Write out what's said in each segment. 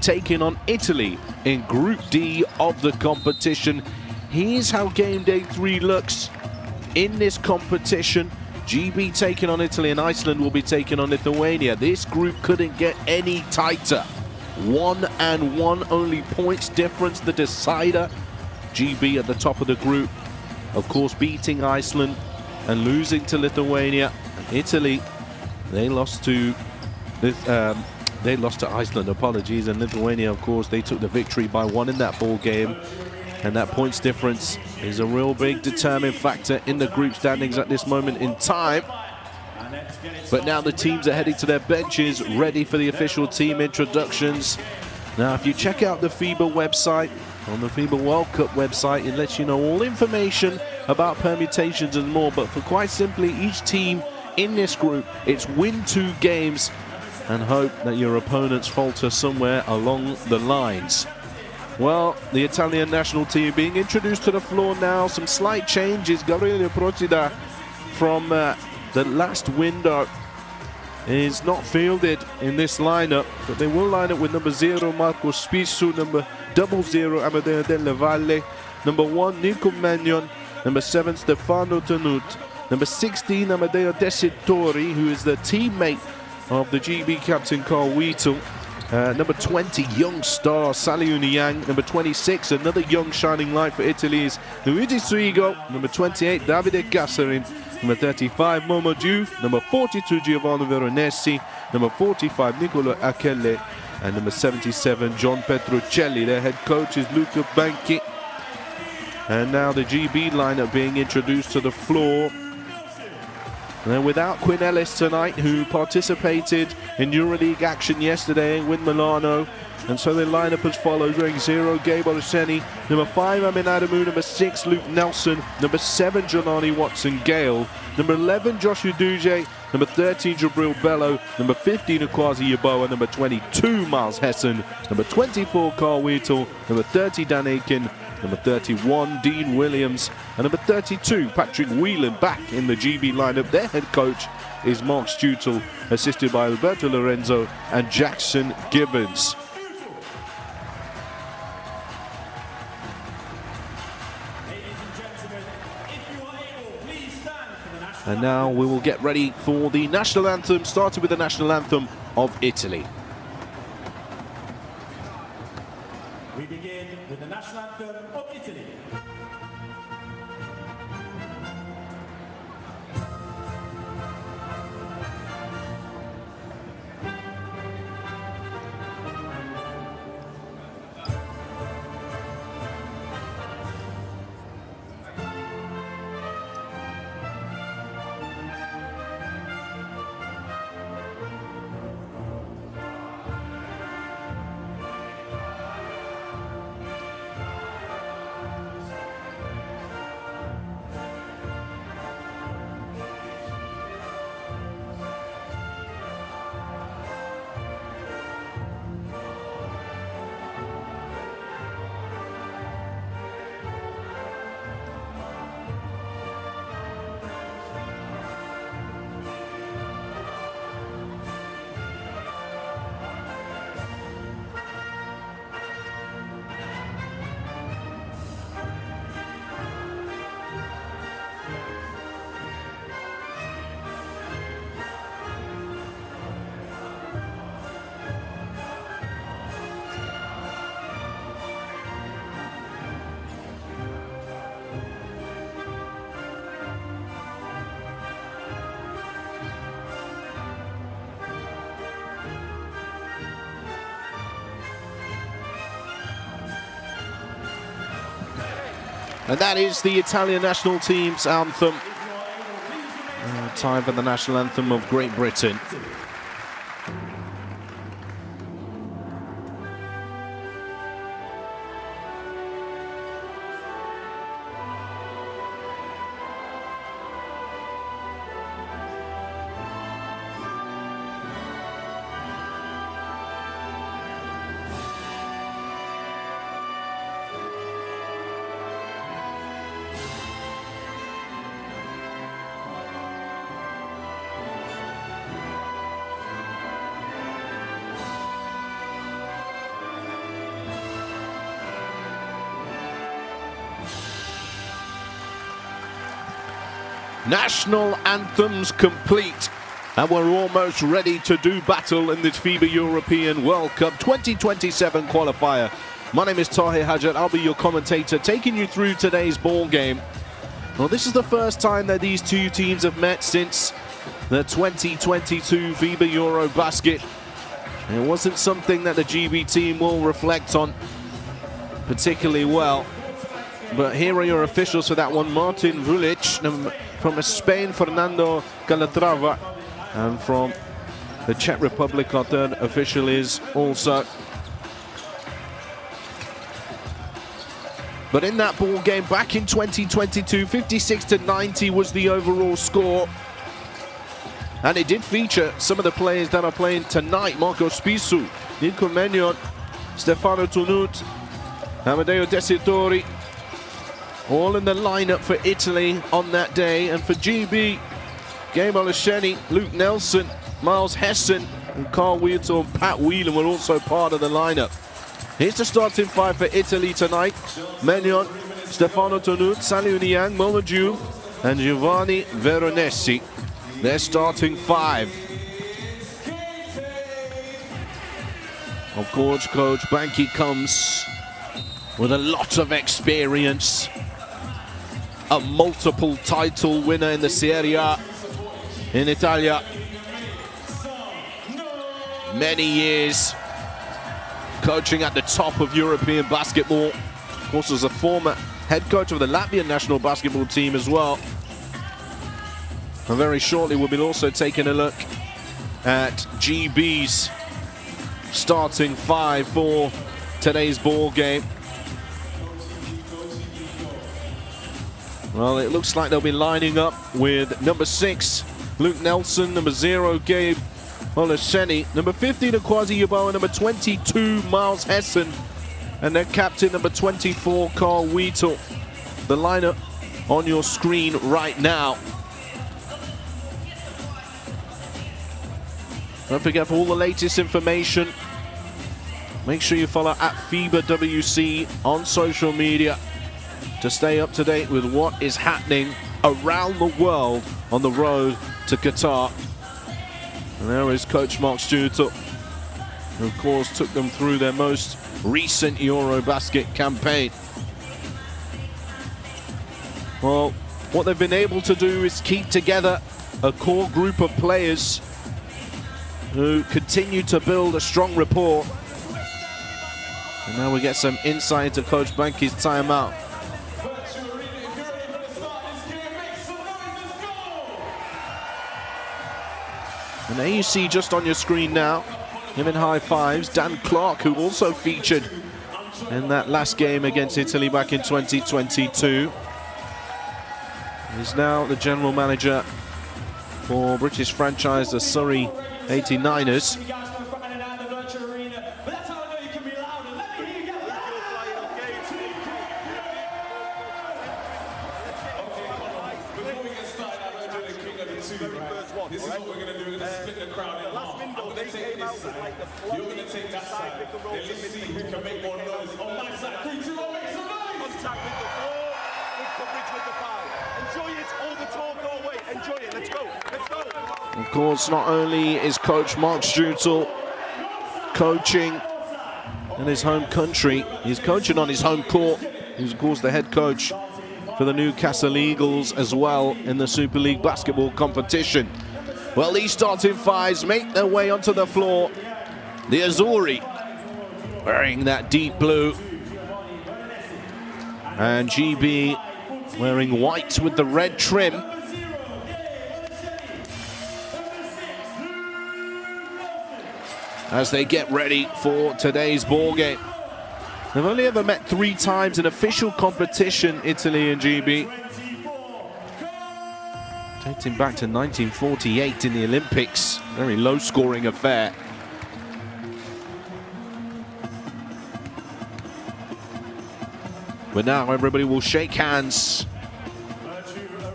taking on Italy in Group D of the competition. Here's how game day 3 looks in this competition. GB taking on Italy, and Iceland will be taking on Lithuania. This group couldn't get any tighter. 1-1 only points difference, the decider. GB at the top of the group, of course, beating Iceland and losing to Lithuania. And Italy, they lost to Iceland, apologies, and Lithuania, of course, they took the victory by 1 in that ball game. And that points difference is a real big determining factor in the group standings at this moment in time. But now the teams are heading to their benches, ready for the official team introductions. Now, if you check out the FIBA website, on the FIBA World Cup website, it lets you know all information about permutations and more. But for quite simply, each team in this group, it's win 2 games and hope that your opponents falter somewhere along the lines. Well, the Italian national team being introduced to the floor now. Some slight changes. Gabriele Procida from the last window is not fielded in this lineup, but they will line up with number 0, Marco Spissu, number 00, Amadeo Delle Valle, number 1, Nico Magnon, number 7, Stefano Tenut, number 16, Amadeo Tessitori, who is the teammate of the GB captain Carl Wheatle. Number 20, young star Saliu Niang. Number 26, another young shining light for Italy is Luigi Surigo. Number 28, Davide Gasserin. Number 35, Momo Diouf. Number 42, Giovanni Veronesi. Number 45, Nicola Achelle. And number 77, John Petruccelli. Their head coach is Luca Banchi. And now the GB lineup being introduced to the floor. And then without Quinn Ellis tonight, who participated in EuroLeague action yesterday with Milano. And so they line up as follows: wearing 0, Gabe Oluseni. Number 5, Amin Adamu. Number 6, Luke Nelson. Number 7, Jelani Watson-Gale. Number 11, Joshua Duje. Number 13, Jabril Bello. Number 15, Akwazi Yeboah. Number 22, Miles Hessen. Number 24, Carl Wheatle. Number 30, Dan Aiken. Number 31, Dean Williams. And number 32, Patrick Whelan, back in the GB lineup. Their head coach is Mark Stutel, assisted by Alberto Lorenzo and Jackson Gibbons. And now we will get ready for the national anthem, starting with the national anthem of Italy. We begin with the national anthem of Italy. And that is the Italian national team's anthem. Time for the national anthem of Great Britain. National anthems complete, and we're almost ready to do battle in this FIBA European World Cup 2027 qualifier. My name is Tahir Hajat. I'll be your commentator, taking you through today's ball game. Well, this is the first time that these two teams have met since the 2022 FIBA Eurobasket. It wasn't something that the GB team will reflect on particularly well. But here are your officials for that one. Martin Vulic, from Spain, Fernando Calatrava, and from the Czech Republic, our third official is also. But in that ball game back in 2022, 56-90 was the overall score. And it did feature some of the players that are playing tonight. Marco Spissu, Nico Menyon, Stefano Tunut, Amadeo Tessitori, all in the lineup for Italy on that day. And for GB, Gabe Olasheni, Luke Nelson, Miles Hessen, and Carl Wheaton and Pat Whelan were also part of the lineup. Here's the starting five for Italy tonight. Menyon, Stefano Tunut, Saliu Niang, Momaju, and Giovanni Veronesi. Their starting five. Of course, Coach Banchi comes with a lot of experience. A multiple title winner in the Serie A in Italia. Many years coaching at the top of European basketball. Of course, as a former head coach of the Latvian national basketball team as well. And very shortly we'll be also taking a look at GB's starting five for today's ball game. Well, it looks like they'll be lining up with number 6, Luke Nelson, number 0, Gabe Olasheni, number 15, Akwazi Yeboah, number 22, Miles Hessen, and their captain, number 24, Carl Wheaton. The lineup on your screen right now. Don't forget, for all the latest information, make sure you follow at FIBA WC on social media to stay up to date with what is happening around the world on the road to Qatar. And there is Coach Mark Stutel, who of course took them through their most recent Eurobasket campaign. Well, what they've been able to do is keep together a core group of players who continue to build a strong rapport. And now we get some insight into Coach Banchi's timeout. And there you see just on your screen now, him in high fives, Dan Clark, who also featured in that last game against Italy back in 2022. He's now the general manager for British franchise, the Surrey 89ers. This is what we're going to do. We're going to split the crowd in half. I'm going to take this side. You're going to take that side. Then let's see who can make more noise. On my side, 3, 2, 1, make some noise! Contact with the 4, with coverage with the 5. Enjoy it, all the talk, all wait. Enjoy it, let's go, let's go. Of course, not only is Coach Mark Stutel coaching in his home country, he's coaching on his home court. He's of course the head coach for the Newcastle Eagles as well in the Super League basketball competition. Well, these starting fives make their way onto the floor. The Azzurri wearing that deep blue, and GB wearing white with the red trim. As they get ready for today's ball game. They've only ever met 3 times in official competition, Italy and GB. Dating back to 1948 in the Olympics. Very low-scoring affair. But now everybody will shake hands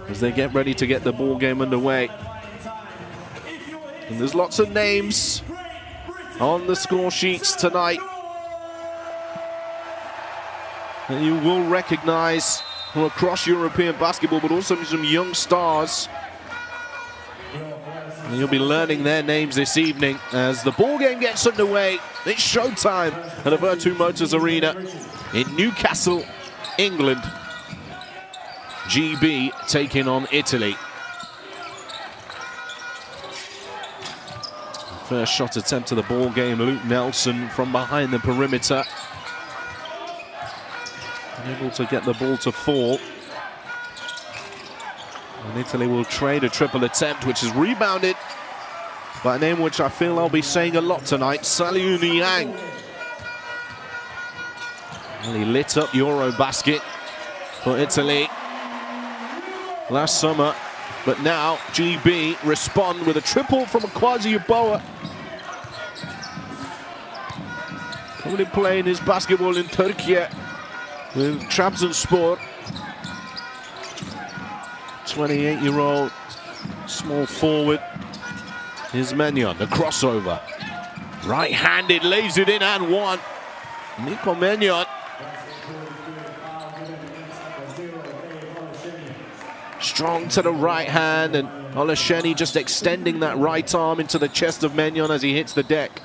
as they get ready to get the ball game underway. And there's lots of names on the score sheets tonight that you will recognize from across European basketball, but also some young stars. And you'll be learning their names this evening as the ball game gets underway. It's showtime at the Virtu Motors Arena in Newcastle, England. GB taking on Italy. First shot attempt to the ball game, Luke Nelson from behind the perimeter. Unable to get the ball to fall. And Italy will trade a triple attempt, which is rebounded by a name which I feel I'll be saying a lot tonight, Saliu Niang. Well, he lit up Eurobasket for Italy last summer, but now GB respond with a triple from Akwazi Yeboah. Currently playing his basketball in Turkey with Trabzonspor. 28-year-old small forward is Menyon. The crossover. Right-handed, lays it in and one. Nico Menyon. Strong to the right hand, and Olasheni just extending that right arm into the chest of Menyon as he hits the deck.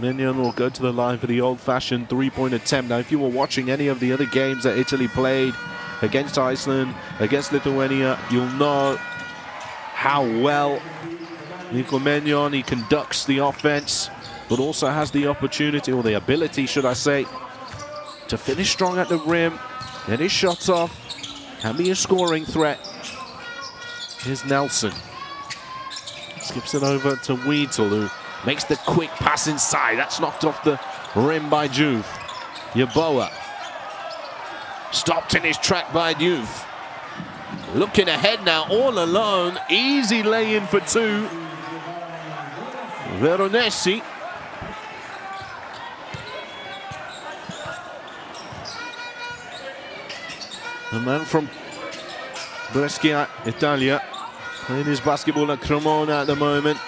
Menyon will go to the line for the old-fashioned three-point attempt. Now, if you were watching any of the other games that Italy played against Iceland, against Lithuania, you'll know how well Nico Menyon, he conducts the offense, but also has the opportunity, or the ability, should I say, to finish strong at the rim, get his shots off, can be a scoring threat. Here's Nelson. Skips it over to Weedle, who makes the quick pass inside. That's knocked off the rim by Juve. Yeboah. Stopped in his track by Juve. Looking ahead now, all alone. Easy lay-in for two. Veronesi. The man from Brescia, Italia, playing his basketball at Cremona at the moment.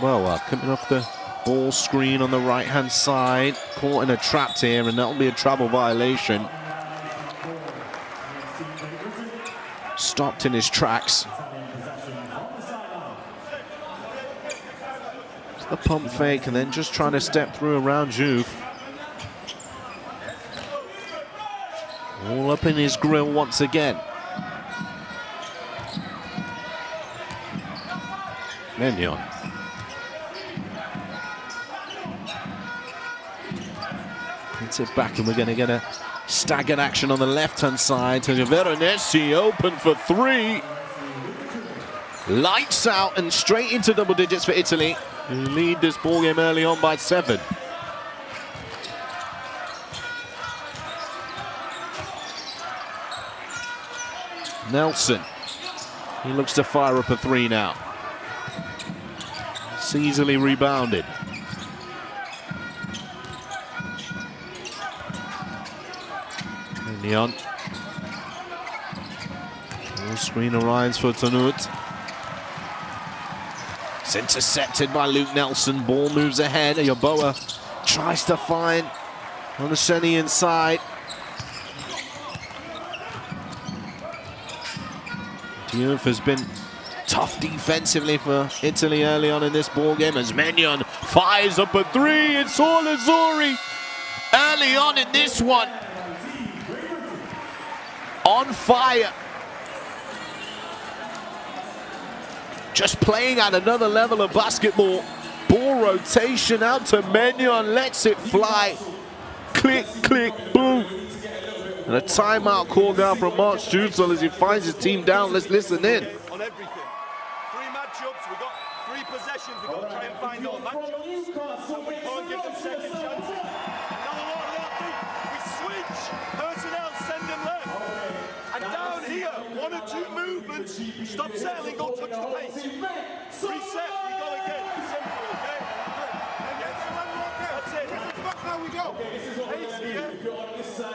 Well, coming off the ball screen on the right-hand side, caught in a trap here, and that'll be a travel violation. Stopped in his tracks. It's the pump fake, and then just trying to step through around Juve. All up in his grill once again. Menyon. Hits it back, and we're going to get a staggered action on the left-hand side. To Veronesi, open for three. Lights out and straight into double digits for Italy, who lead this ball game early on by 7. Nelson, he looks to fire up a three now. It's easily rebounded. Menyon. Full screen arrives for Tanut. It's intercepted by Luke Nelson. Ball moves ahead. Yeboah tries to find Olasheni inside. Diouf has been tough defensively for Italy early on in this ball game as Menyon fires up a three. It's all Azzurri early on in this one. On fire. Just playing at another level of basketball. Ball rotation out to Menyon, lets it fly. Click, click, boom. And a timeout called down from Mark Stutzel as he finds his team down. Let's listen in. On everything. 3 matchups, we've got 3 possessions, we've got to try and find all matchups. And we can't give them second chances. Now we switch, personnel, send them left. And down here, 1 or 2 movements, stop settling, go touch the pace. Reset, we go again. Simple, okay? That's it. That's how we go. Pace here,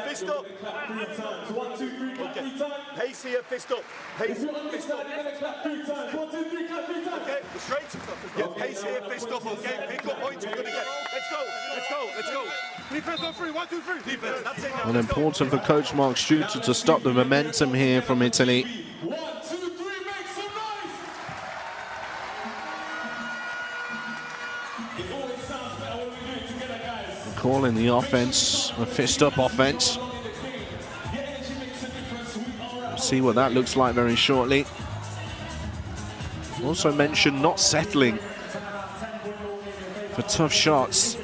fist up. Okay. Pace here, fist up. Pace, fist up. Okay. straight. Get pace here, fist up, okay. Pick up points, we're going to get. Let's go, let's go, let's go. Defense on 3, 1, 2, 3. Defense, that's it now. And important for Coach Mark Struter to stop the momentum here from Italy. 1, 2, 3, make some noise! It always sounds better when we do it together, guys. Calling the offense a fist-up offense. We'll see what that looks like very shortly. Also mentioned not settling for tough shots.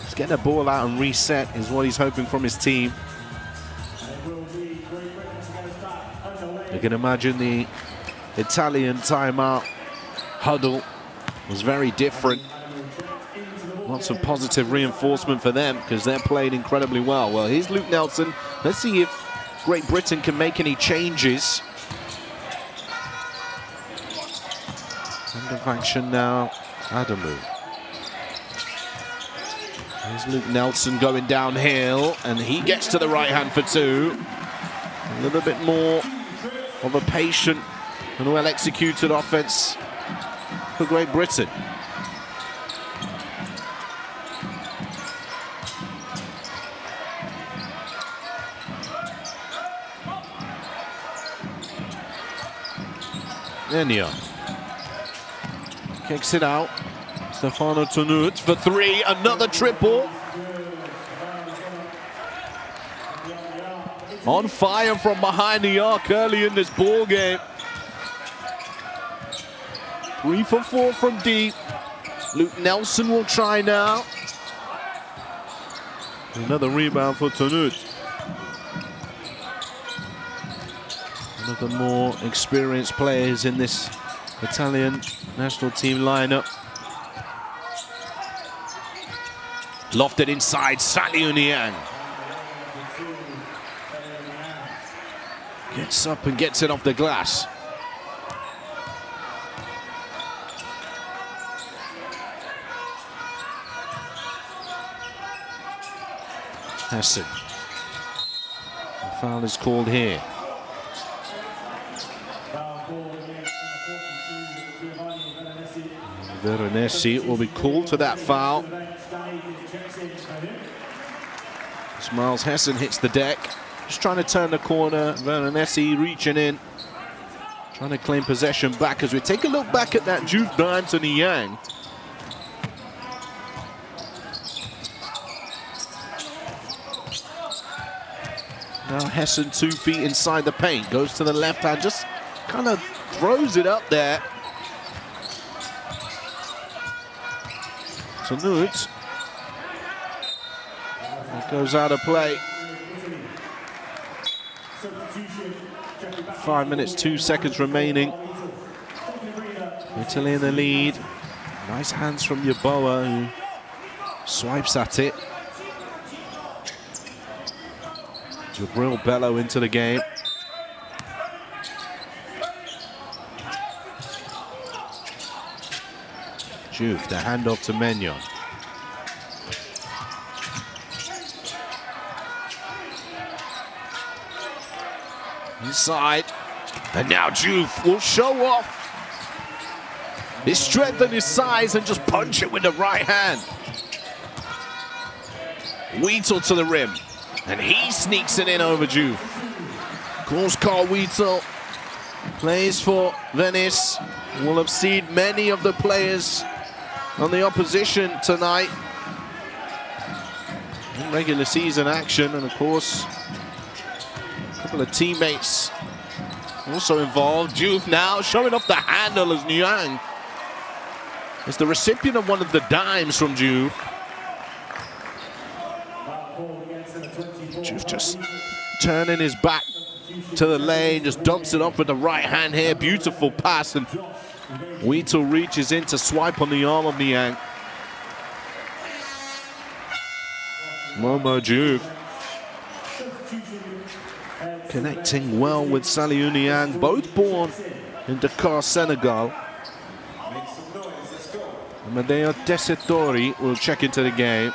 Just getting the ball out and reset is what he's hoping from his team. You can imagine the Italian timeout huddle was very different. Lots of positive reinforcement for them because they're playing incredibly well. Well, here's Luke Nelson. Let's see if Great Britain can make any changes. End of action now, Adamu. Here's Luke Nelson going downhill, and he gets to the right hand for two. A little bit more of a patient and well-executed offense for Great Britain. Enya kicks it out. Stefano Tonut for three, another triple. On fire from behind the arc early in this ball game. 3 for 4 from deep. Luke Nelson will try now. Another rebound for Tonut. One of the more experienced players in this Italian national team lineup. Lofted inside, Saliu Niang. Gets up and gets it off the glass. Hessen. The foul is called here. Veronesi will be called for that foul. As Miles Hessen hits the deck. Just trying to turn the corner. Veronesi reaching in. Trying to claim possession back as we take a look back at that Juve dime to Niang. Now Hessen 2 feet inside the paint. Goes to the left hand. Just kind of throws it up there. Tonut. That goes out of play. 5 minutes, 2 seconds remaining. Italy in the lead. Nice hands from Yeboah, who swipes at it. Jabril Bello into the game. Juve, the handoff to Menyon. Inside, and now Juve will show off his strength and his size and just punch it with the right hand. Wheatle to the rim, and he sneaks it in over Juve. Of course, Carl Wheatle plays for Venice. Will have seen many of the players on the opposition tonight in regular season action, and of course a couple of teammates also involved. Juve now showing off the handle as Niang is the recipient of one of the dimes from Juve. Juve just turning his back to the lane, just dumps it off with the right hand here. Beautiful pass, and Wheatle reaches in to swipe on the arm of Niang. Momo Juve connecting well with Saliu Niang, both born in Dakar, Senegal. Amadeo Tessitore will check into the game.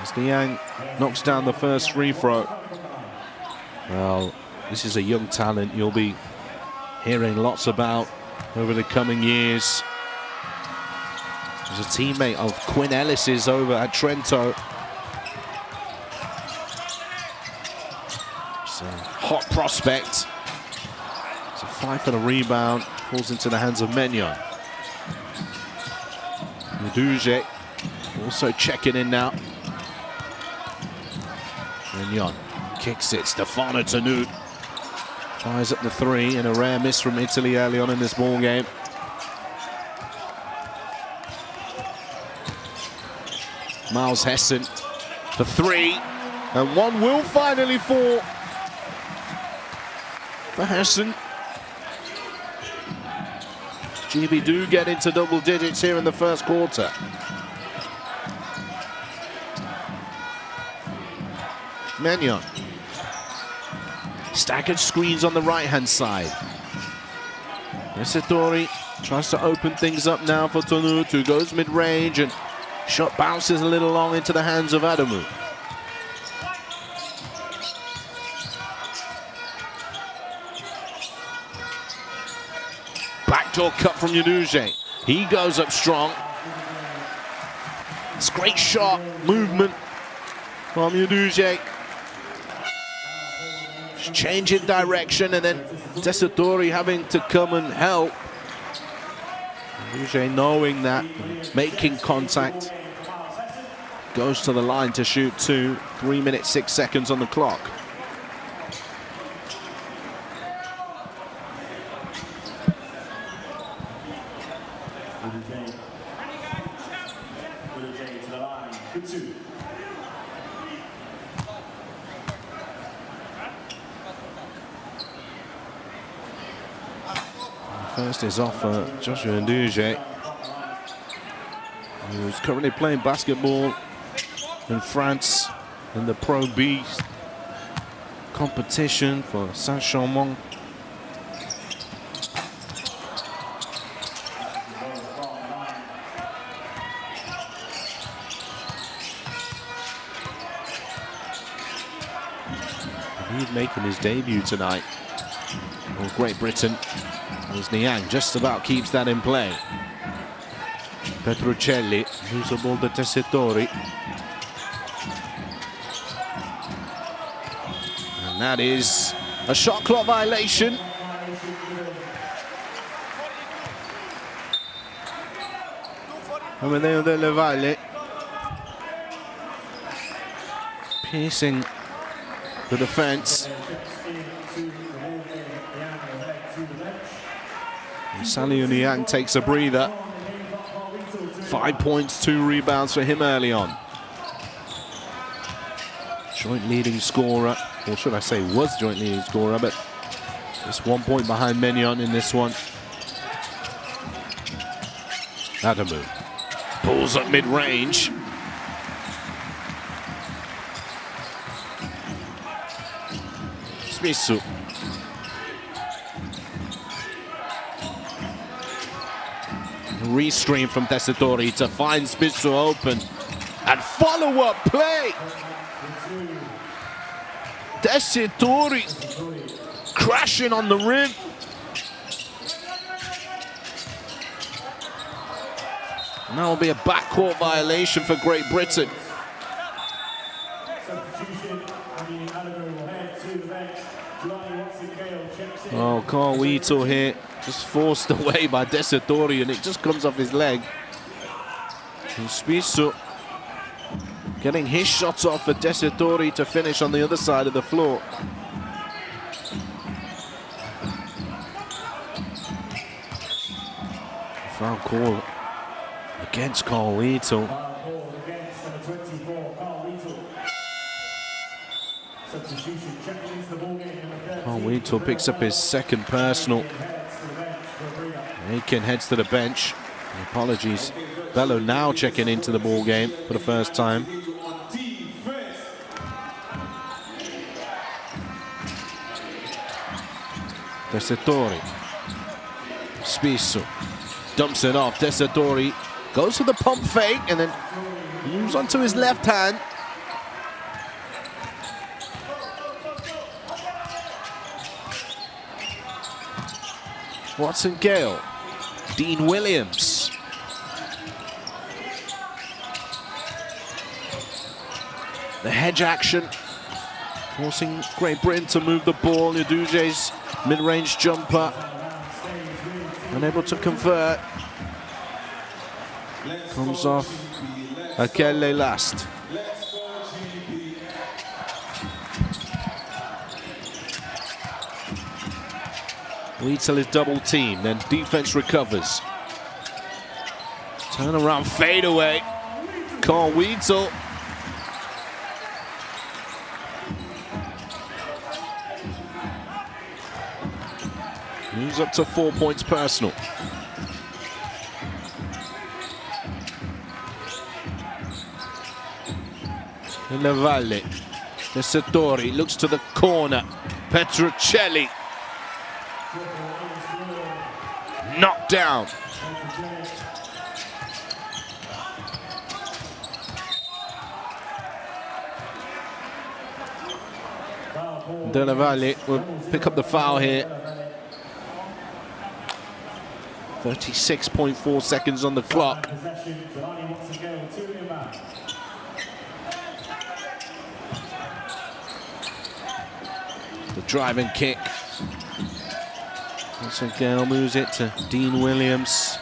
As Niang knocks down the first free throw. Well, this is a young talent you'll be hearing lots about over the coming years. He's a teammate of Quinn Ellis's over at Trento. It's a hot prospect. It's a fight for the rebound. Falls into the hands of Menyon. Meduje also checking in now. Menyon kicks it. Stefano Tanut fires up the three, and a rare miss from Italy early on in this ball game. Miles Hessen, the three, and one will finally fall for Hessen. GB do get into double digits here in the first quarter. Menyon. Staggered screens on the right-hand side. Tessitore tries to open things up now for Tanut, who goes mid-range, and shot bounces a little long into the hands of Adamu. Backdoor cut from Meduje. He goes up strong. It's great shot, movement from Meduje. Changing direction, and then Tessitore having to come and help. Meduje knowing that, making contact. Goes to the line to shoot two. 3 minutes, 6 seconds on the clock. First is off for Joshua Nduje, who's currently playing basketball in France in the Pro B competition for Saint-Chamond. He's making his debut tonight for Great Britain. As Niang just about keeps that in play. Petruccelli, who's the ball to Tessitore. And that is a shot clock violation. Amedeo Delle Valle piercing the defense. Saliu Niang takes a breather. 5 points, 2 rebounds for him early on. Joint leading scorer, or should I say was joint leading scorer, but just 1 point behind Menyon in this one. Adamu pulls up mid-range. Smissu. Restream from Tessitore to find Smissu open, and follow-up play. Tessitore crashing on the rim. And that will be a backcourt violation for Great Britain. Oh, Carl Wheatle here, just forced away by Tessitore, and it just comes off his leg. And Smissu getting his shots off for Tessitore to finish on the other side of the floor. Foul call against Carl Wheatle. Carl Wheatle picks up his second personal. Aiken heads to the bench. Apologies. Bello now checking into the ball game for the first time. Tessitore. Smissu dumps it off. Tessitore goes for the pump fake and then moves onto his left hand. Watson Gale. Dean Williams. The hedge action, forcing Great Britain to move the ball. Yaduje's mid-range jumper, unable to convert. Comes off Akele last. Wheatle is double teamed, then defense recovers. Turn around, fade away. Carl Wheatle. Moves up to 4 points personal. In the Valle. Tessitore looks to the corner. Petruccelli. Knocked down. Della Valle will pick up the foul here. 36.4 seconds on the clock. The driving kick. So Gale moves it to Dean Williams.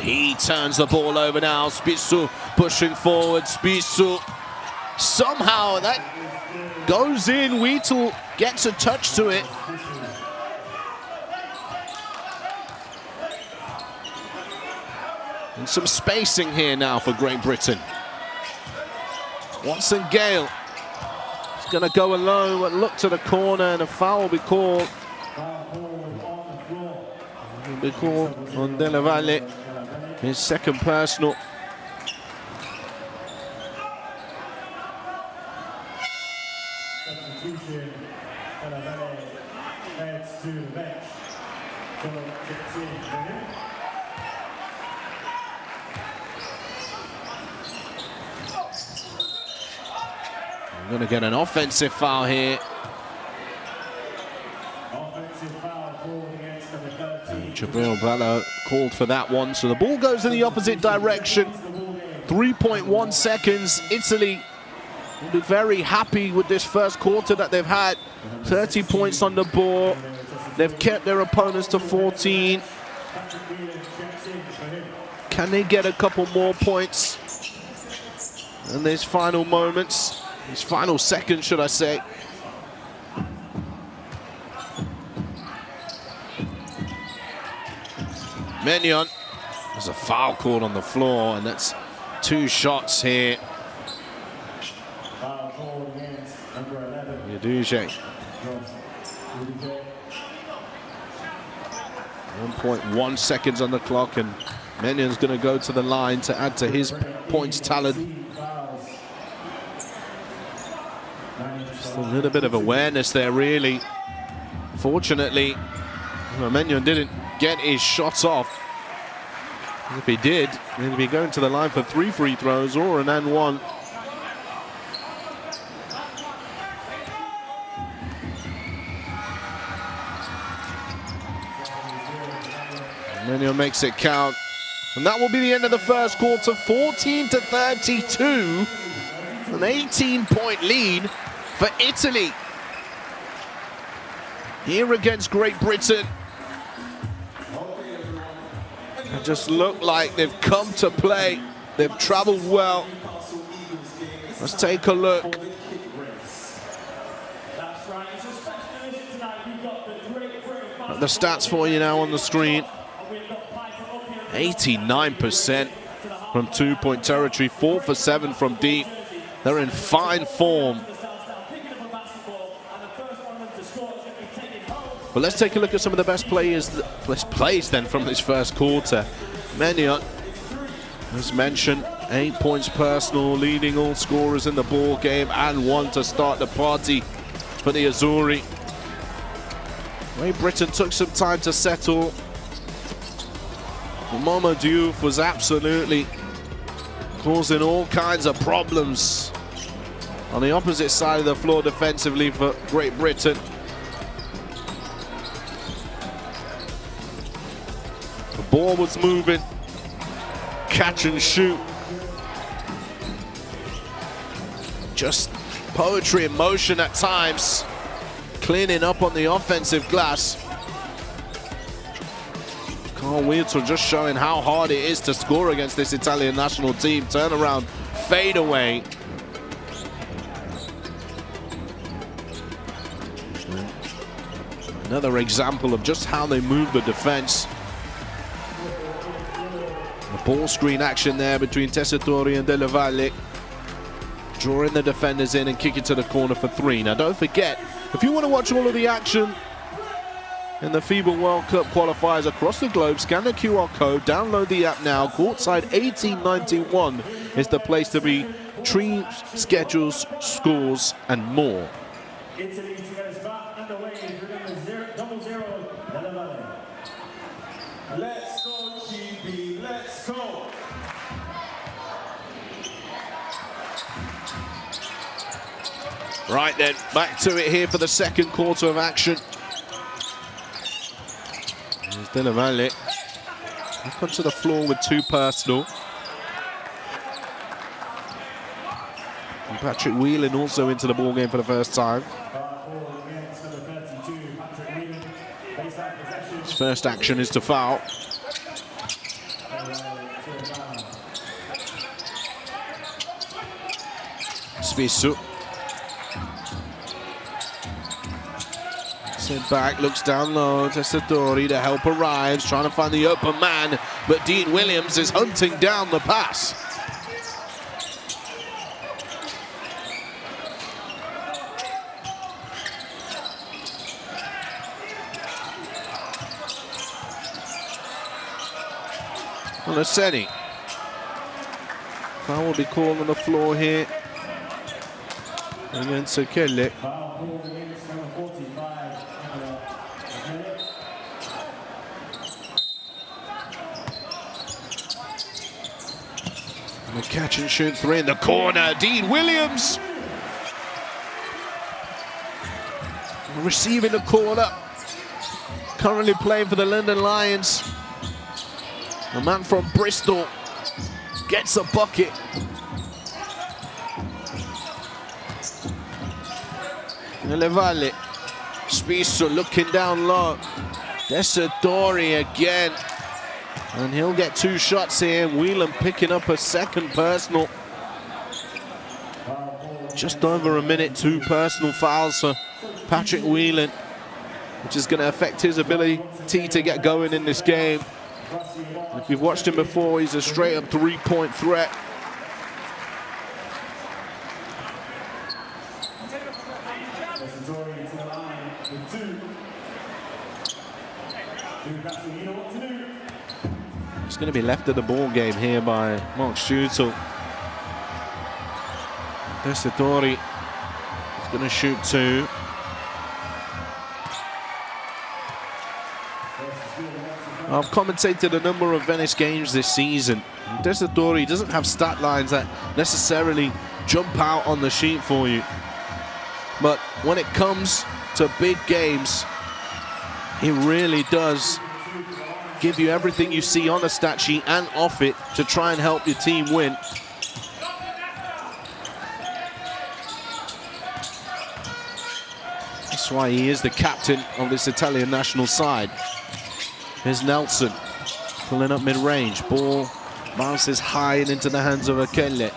He turns the ball over now. Spissu pushing forward. Spissu. Somehow that goes in. Wheatle gets a touch to it. And some spacing here now for Great Britain. Watson Gale is going to go alone, but look to the corner and a foul will be called. Will be called on Della Valle, his second personal. We're going to get an offensive foul here. Jabril Bala called for that one, so the ball goes in the opposite direction. 3.1 seconds. Italy will be very happy with this first quarter that they've had. 30 points on the board. They've kept their opponents to 14. Can they get a couple more points in these final moments? His final seconds, should I say. Menyon. There's a foul called on the floor, and that's 2 shots here. Yaduje. 1.1 seconds on the clock, and Menyon's going to go to the line to add to his points talent. Just a little bit of awareness there, really. Fortunately, Menyon didn't get his shot off. If he did, he'd be going to the line for 3 free throws or an and one. Menyon makes it count. And that will be the end of the first quarter. 14-32. An 18-point lead for Italy here against Great Britain. It just look like they've come to play. They've traveled well. Let's take a look. At the stats for you now on the screen. 89% from 2-point territory, 4 for 7 from deep. They're in fine form. But let's take a look at some of the best plays then from this first quarter. Menyon, as mentioned, 8 points personal, leading all scorers in the ball game, and 1 to start the party for the Azzurri. Great Britain took some time to settle. Momo Diouf was absolutely causing all kinds of problems on the opposite side of the floor defensively for Great Britain. Ball was moving. Catch and shoot. Just poetry in motion at times. Cleaning up on the offensive glass. Carl Wheatle just showing how hard it is to score against this Italian national team. Turn around, fade away. Another example of just how they move the defense. The ball screen action there between Tessitore and Delle Valle. Drawing the defenders in and kick it to the corner for 3. Now don't forget, if you want to watch all of the action in the FIBA World Cup qualifiers across the globe, scan the QR code, download the app now. Courtside 1891 is the place to be. Team schedules, scores, and more. Italy to get us back underway is remember 0-0 Delle Valle. Let's go, GB, let's go. Right then, back to it here for the second quarter of action. There's Delle Valle. Back onto the floor with 2 personal. And Patrick Whelan also into the ball game for the first time. His first action is to foul. Spissu. Sent back, looks down low. Tessitore, the help arrives, trying to find the open man, but Dean Williams is hunting down the pass. Olaseni. Foul will be called on the floor here against Kelly. And a catch and shoot 3 in the corner. Dean Williams receiving the corner. Currently playing for the London Lions. The man from Bristol gets a bucket. Delle Valle. Spissu looking down low. Tessitore again. And he'll get 2 shots here. Whelan picking up a second personal. Just over a minute, 2 personal fouls for Patrick Whelan, which is going to affect his ability to get going in this game. If you've watched him before, he's a straight-up 3-point threat. He's going to be left at the ball game here by Mark Schutel. Tessitore is going to shoot 2. I've commentated a number of Venice games this season. Tessitore doesn't have stat lines that necessarily jump out on the sheet for you. But when it comes to big games, he really does give you everything you see on the stat sheet and off it to try and help your team win. That's why he is the captain of this Italian national side. Here's Nelson pulling up mid-range. Ball bounces high and into the hands of Akelle.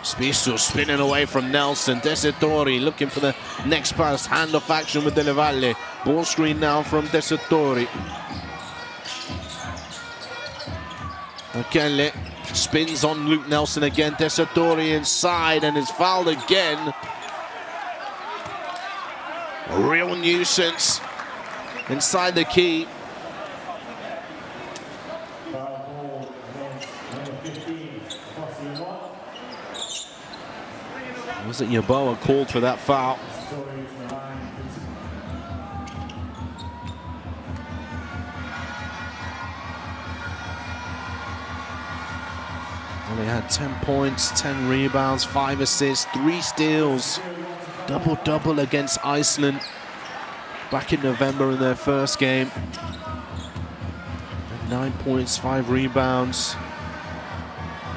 Spissu spinning away from Nelson. Tessitore looking for the next pass. Handoff action with Delle Valle. Ball screen now from Tessitore. Akelle spins on Luke Nelson again. Tessitore inside and is fouled again. A real nuisance inside the key. Was it Yeboah called for that foul? Well, he had 10 points, 10 rebounds, 5 assists, 3 steals. Double-double against Iceland. back in November in their first game. 9 points, 5 rebounds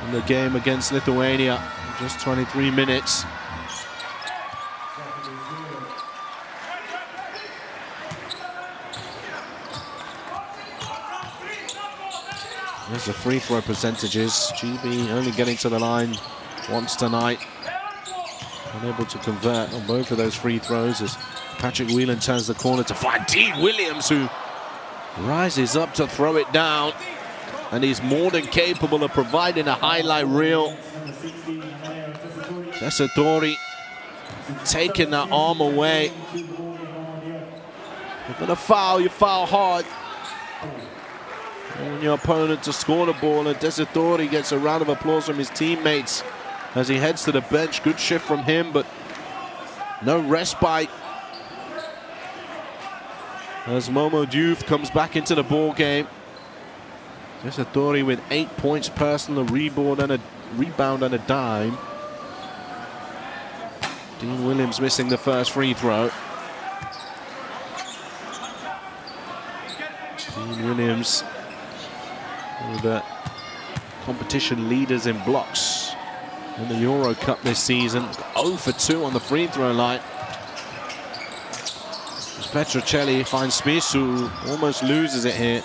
in the game against Lithuania. Just 23 minutes. There's the free throw percentages. GB only getting to the line once tonight. Unable to convert on both of those free throws as Patrick Whelan turns the corner to find Dean Williams, who rises up to throw it down. And he's more than capable of providing a highlight reel. Tessitore taking that arm away. You're gonna foul, you foul hard. And your opponent to score the ball, and Tessitore gets a round of applause from his teammates as he heads to the bench. Good shift from him, but no respite. As Momo Diouf comes back into the ball game. Tessitore with 8 points personal, a rebound and a dime. Dean Williams missing the first free throw. Dean Williams, one of the competition leaders in blocks in the Euro Cup this season. 0 for 2 on the free throw line. As Petrocelli finds Smisu, almost loses it here.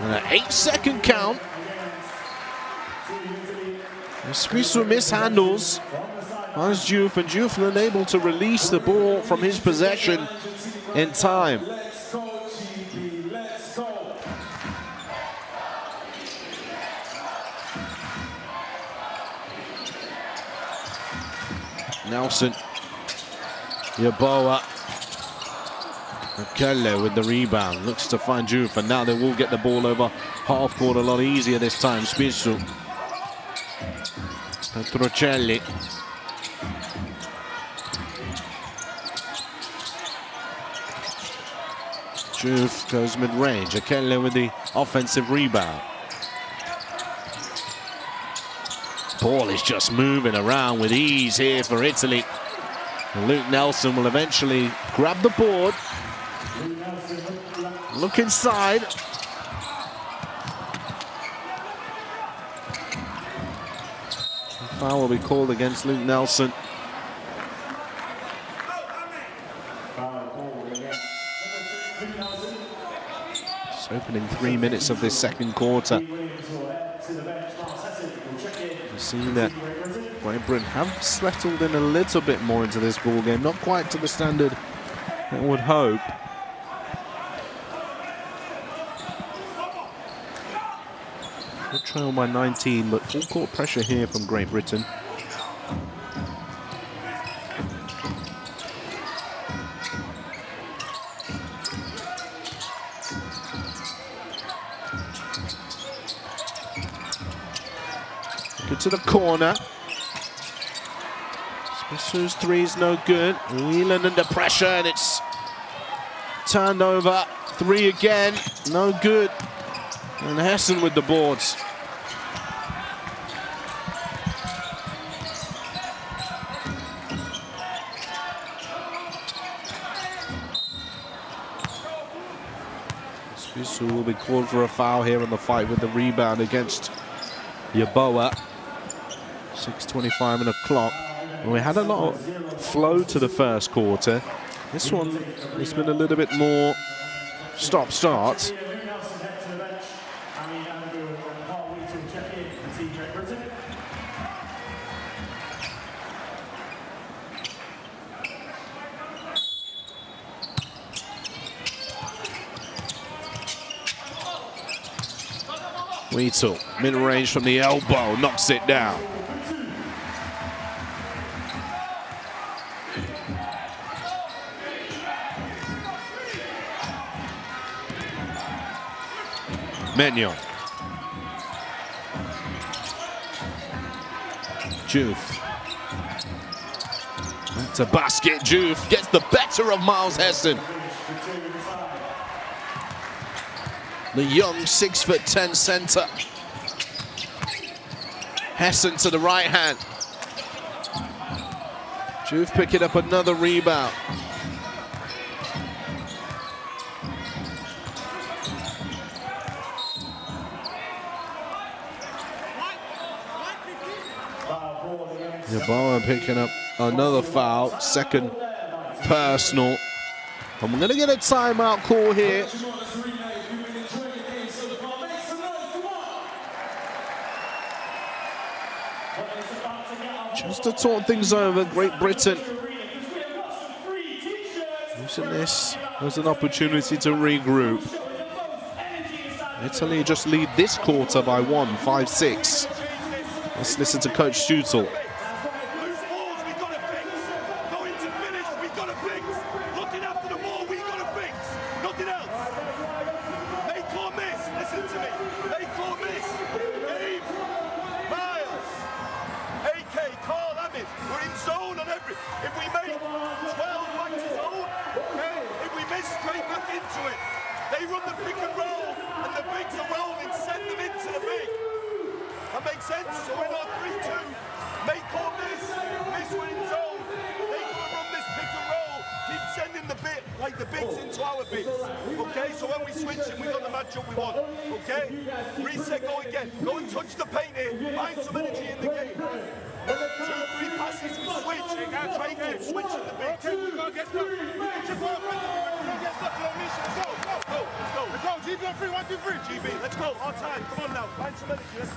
And an 8-second count. Smisu mishandles as Diouf, and Diouf unable to release the ball from his possession in time. Nelson, Yeboah, Akele with the rebound, looks to find Diouf, and now they will get the ball over half court a lot easier this time. Smisu, Petrocelli, Diouf goes mid-range. Akele with the offensive rebound. Ball is just moving around with ease here for Italy. And Luke Nelson will eventually grab the board. Look inside. The foul will be called against Luke Nelson. It's opening 3 minutes of this second quarter. See that Great Britain have settled in a little bit more into this ball game, not quite to the standard that would hope. Good trail by 19, but full court pressure here from Great Britain. To the corner. Smisu's three is no good. Whelan under pressure, and it's turned over. Three again, no good. And Hessen with the boards. Smisu will be called for a foul here on the fight with the rebound against Yeboah. 6:25 on the clock. We had a lot of flow to the first quarter. This one has been a little bit more stop-start. Wheatle, mid-range from the elbow, knocks it down. Menyon. Diouf. That's a basket. Diouf gets the better of Miles Hessen. The young 6'10" center. Hessen to the right hand. Juve picking up another rebound. Yeboah picking up another foul, second personal. And we're going to get a timeout call here. Just to talk things over, Great Britain using this as an opportunity to regroup. Italy just lead this quarter by 1, 5-6. Let's listen to Coach Stutzel.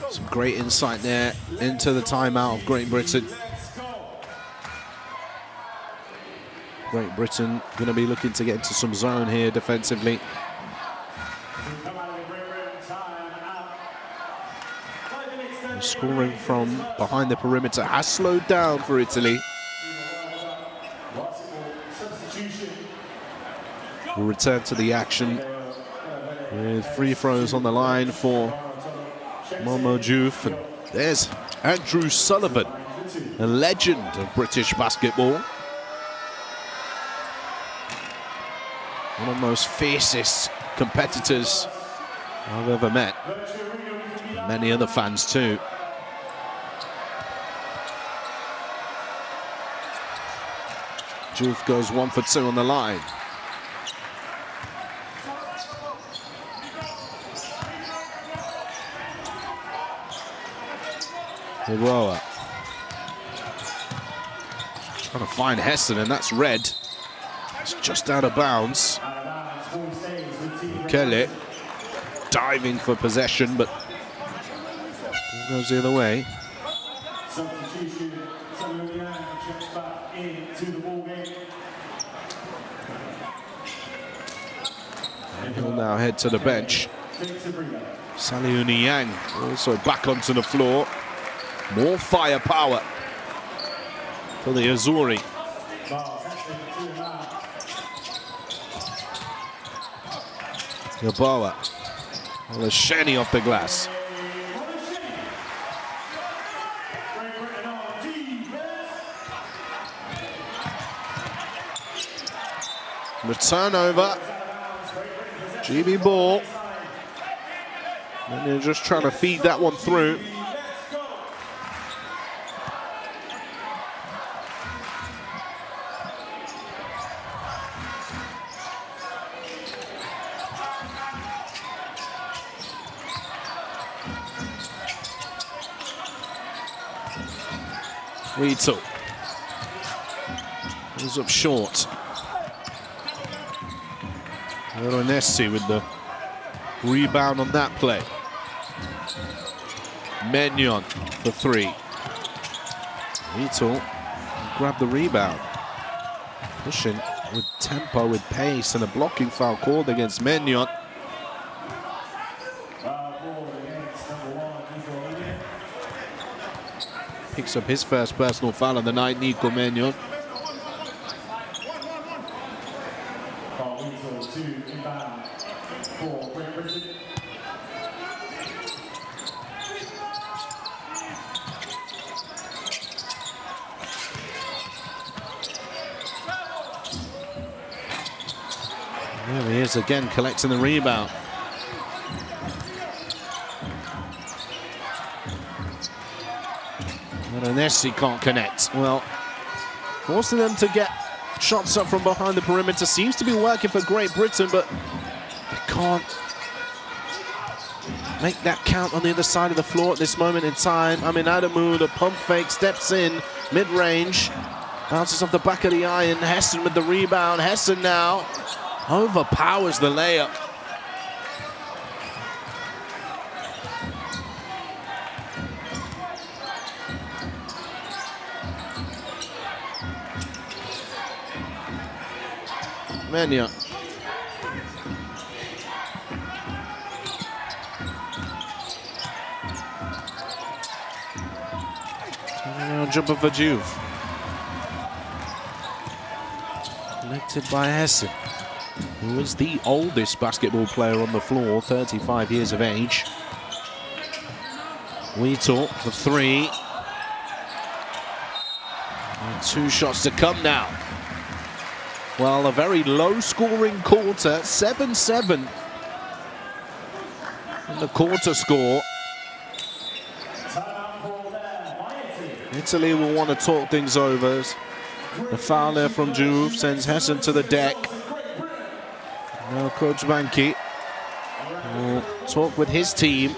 Some great insight there into the timeout of Great Britain. Great Britain going to be looking to get into some zone here defensively. The scoring from behind the perimeter has slowed down for Italy. We'll return to the action with free throws on the line for Momo Diouf. And there's Andrew Sullivan, a legend of British basketball. One of the most fiercest competitors I've ever met. Many other fans too. Diouf goes 1 for 2 on the line. Yeboah trying to find Heston, and that's red. It's just out of bounds. Kelly diving for possession, but it goes the other way. And he'll now head to the bench. Saliuni Yang also back onto the floor. More firepower for the Azzurri. Yeboah. Olasheni off the glass. Return over. GB ball. And they're just trying to feed that one through. Rito is up short. Veronesi with the rebound on that play. Menyon for 3. Rito grabbed the rebound. Pushing with tempo, with pace, and a blocking foul called against Menyon. Picks up his first personal foul of the night, Nico Menyon. There he is again, collecting the rebound. Veronesi can't connect. Well, forcing them to get shots up from behind the perimeter. Seems to be working for Great Britain, but they can't make that count on the other side of the floor at this moment in time. Adamu, the pump fake, steps in, mid-range, bounces off the back of the iron. Hessen with the rebound. Hessen now overpowers the layup. Menya. Jumper for Juve. Collected by Hessen, who is the oldest basketball player on the floor, 35 years of age. Wheatle for three. And 2 shots to come now. Well, a very low-scoring quarter, 7-7 in the quarter score. Italy will want to talk things over. The foul there from Juve sends Hessen to the deck. Now Coach Banchi will talk with his team.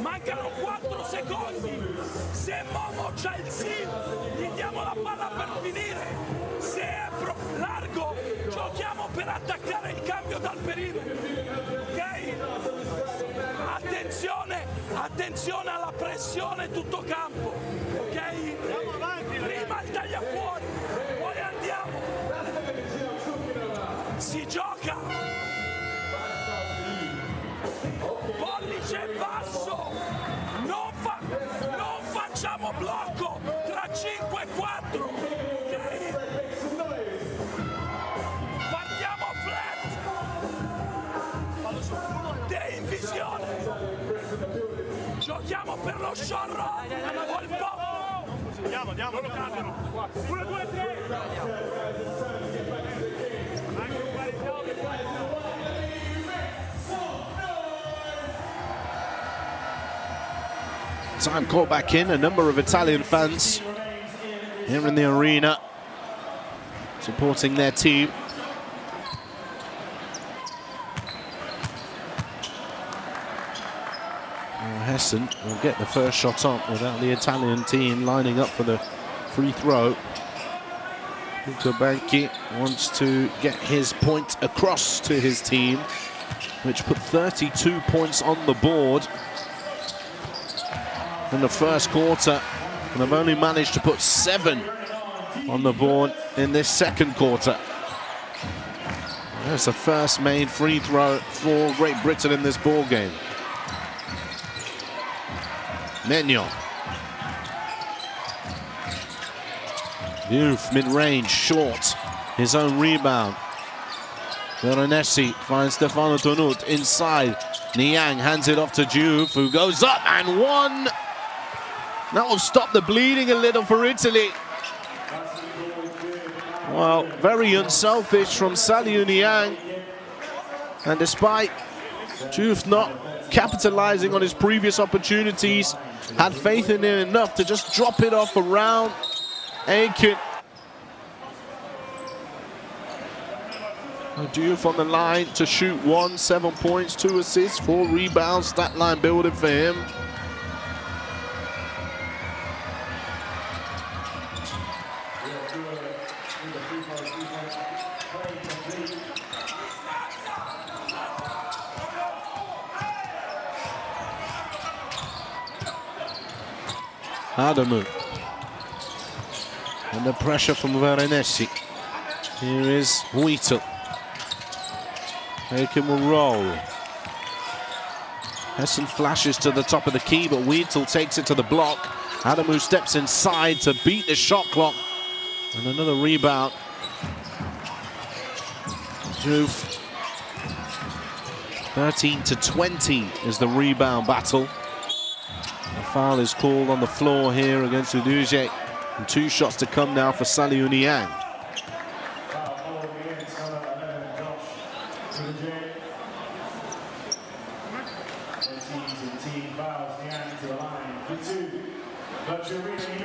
Mancano 4 secondi. Se Momo c'ha il sì, gli diamo la palla per finire. Se è largo, giochiamo per attaccare il cambio dal perimetro. Ok? Attenzione alla pressione tutto campo. Ok? Prima il taglia fuori, poi andiamo. Si gioca. Pollice basso, non facciamo blocco tra 5 e 4, okay? Partiamo flat, te in visione, giochiamo per lo sciorro o il pop. Andiamo, lo cambiano. 1, 2, 3. Time caught back in. A number of Italian fans here in the arena supporting their team. Hessen will get the first shot up without the Italian team lining up for the free throw. Banchi wants to get his point across to his team, which put 32 points on the board in the first quarter, and have only managed to put 7 on the board in this second quarter. There's the first made free throw for Great Britain in this ball game. Mignon. Youth mid-range, short. His own rebound. Veronesi finds Stefano Tonut inside. Niang hands it off to Juve, who goes up and one. That will stop the bleeding a little for Italy. Well, very unselfish from Saliu Niang. And despite Juve not capitalizing on his previous opportunities, had faith in him enough to just drop it off around Aiken. Juve on the line to shoot 1, 7 points, 2 assists, 4 rebounds, stat line building for him. Adamu. Under pressure from Veronesi. Here is Wheatle. Aiken will roll. Hessen flashes to the top of the key, but Wheatle takes it to the block. Adamu steps inside to beat the shot clock. And another rebound. Juve. 13-20 is the rebound battle. A foul is called on the floor here against Uduje. And 2 shots to come now for Saliu Niang.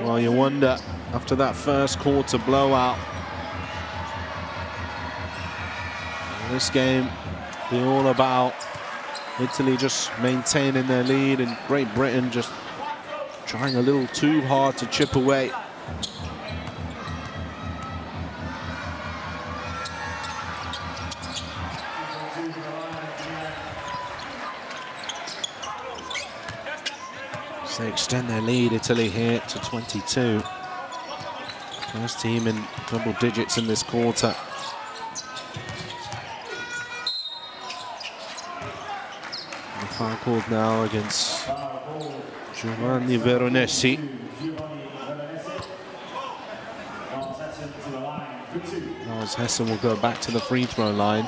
Well, you wonder, after that first quarter blowout, this game be all about Italy just maintaining their lead and Great Britain just trying a little too hard to chip away. So they extend their lead, Italy, here to 22. First team in double digits in this quarter. The foul called now against Giovanni Veronesi. Miles Hessen will go back to the free throw line,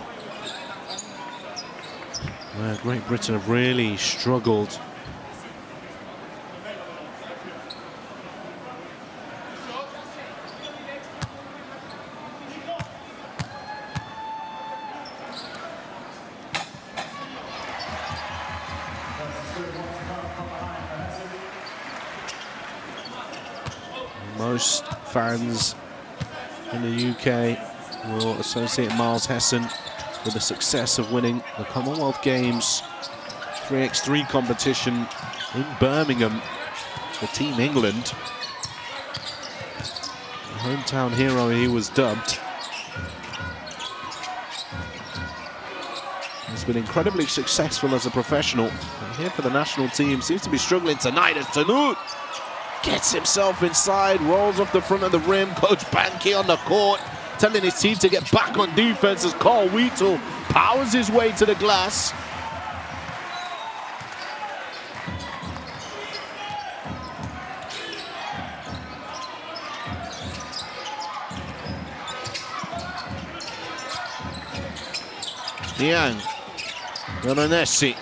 where Great Britain have really struggled. Most fans in the UK will associate Miles Hessen with the success of winning the Commonwealth Games 3x3 competition in Birmingham for Team England. The hometown hero he was dubbed. He's been incredibly successful as a professional. And here for the national team, seems to be struggling tonight as Tanud gets himself inside, rolls off the front of the rim. Coach Banky on the court, telling his team to get back on defense as Carl Wheatle powers his way to the glass. Niang, Veronesi.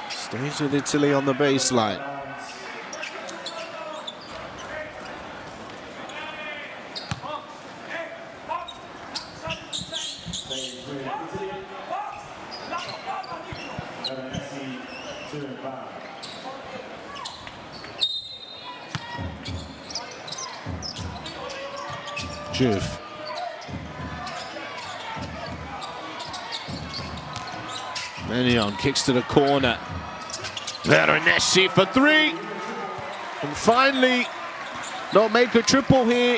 Stays with Italy on the baseline. Juve. Menion kicks to the corner. Veronesi for 3. And finally, they'll make a triple here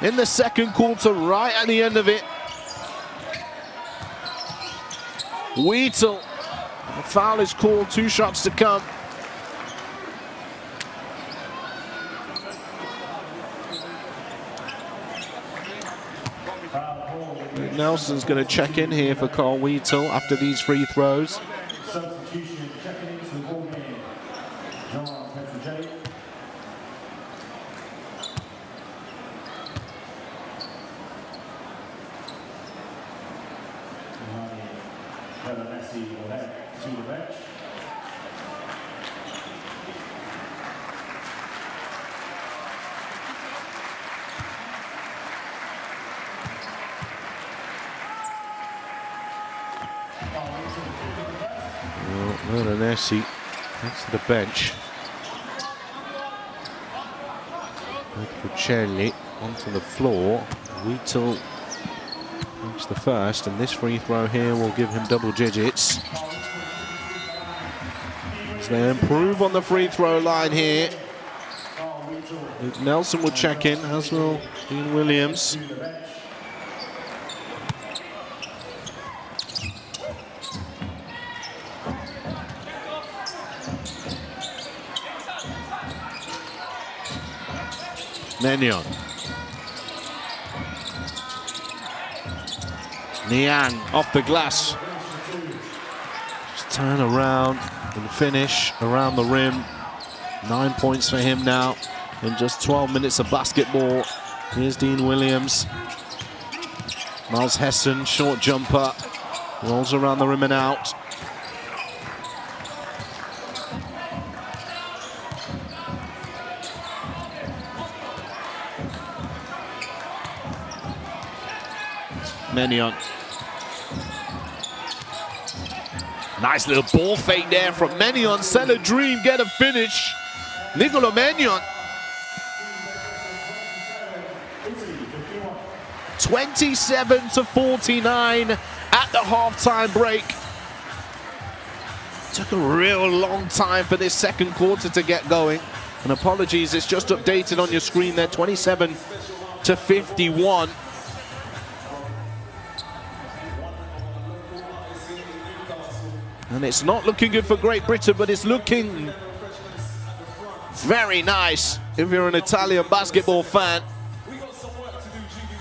in the second quarter, right at the end of it. Wheatle. The foul is called, 2 shots to come. Nelson's going to check in here for Carl Wheatle after these free throws. Substitution checking into the ball game. John Petrojelli. Veronesi will head to the bench. Veronesi next to the bench. Petrojelli onto the floor. Wheatle makes the first, and this free throw here will give him double digits. As they improve on the free throw line here. Nelson will check in, as will Dean Williams. Menion. Niang off the glass. Just turn around and finish around the rim. 9 points for him now in just 12 minutes of basketball. Here's Dean Williams. Miles Hessen, short jumper. Rolls around the rim and out. Menyon. Nice little ball fake there from Menyon. Sell a dream, get a finish. Nicola Menyon. 27-49 at the halftime break. Took a real long time for this second quarter to get going. And apologies, it's just updated on your screen there, 27-51. And it's not looking good for Great Britain, but it's looking very nice if you're an Italian basketball fan.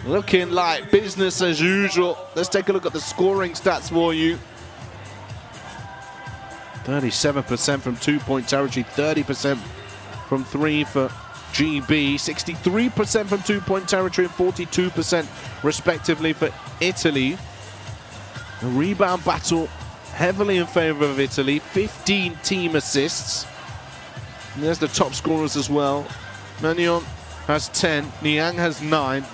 Looking like business as usual. Let's take a look at the scoring stats for you. 37% from two-point territory, 30% from three for GB, 63% from two-point territory and 42% respectively for Italy. The rebound battle heavily in favor of Italy, 15 team assists. And there's the top scorers as well. Menyon has 10, Niang has 9,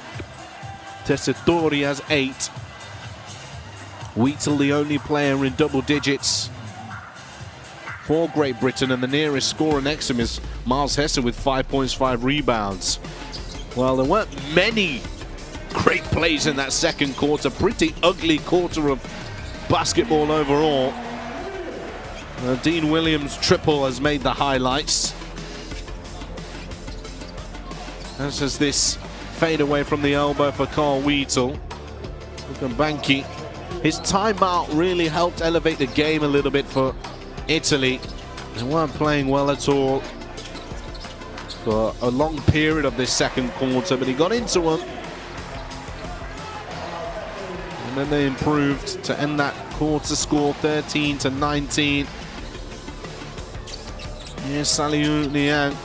Tessitore has 8. Wheatle the only player in double digits for Great Britain, and the nearest scorer next to him is Miles Hesse with 5 points, 5 rebounds. Well, there weren't many great plays in that second quarter. Pretty ugly quarter of basketball overall. Dean Williams' triple has made the highlights. As does this fade away from the elbow for Carl Wheatle. Banki. His timeout really helped elevate the game a little bit for Italy. They weren't playing well at all for a long period of this second quarter, but he got into them. And then they improved to end that quarter score 13-19. Here's Saliou Niang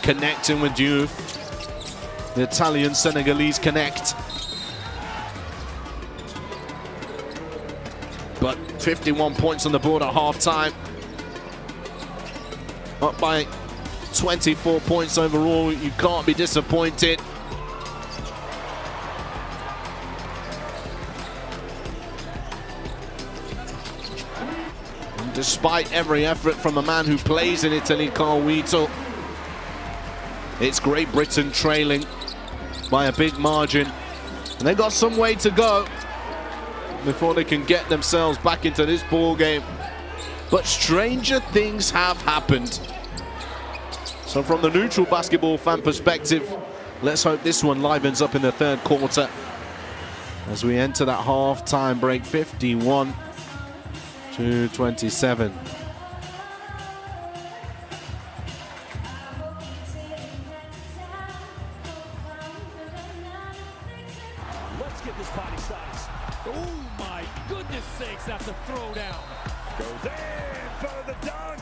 connecting with Diouf. The Italian-Senegalese connect. But 51 points on the board at halftime. Up by 24 points overall. You can't be disappointed. And despite every effort from a man who plays in Italy, Carl Wheatle, it's Great Britain trailing by a big margin. And they've got some way to go before they can get themselves back into this ball game. But stranger things have happened. So from the neutral basketball fan perspective, let's hope this one livens up in the third quarter as we enter that half-time break, 51-27. Let's get this body size. Oh my goodness sakes, that's a throwdown. Goes in for the dunk.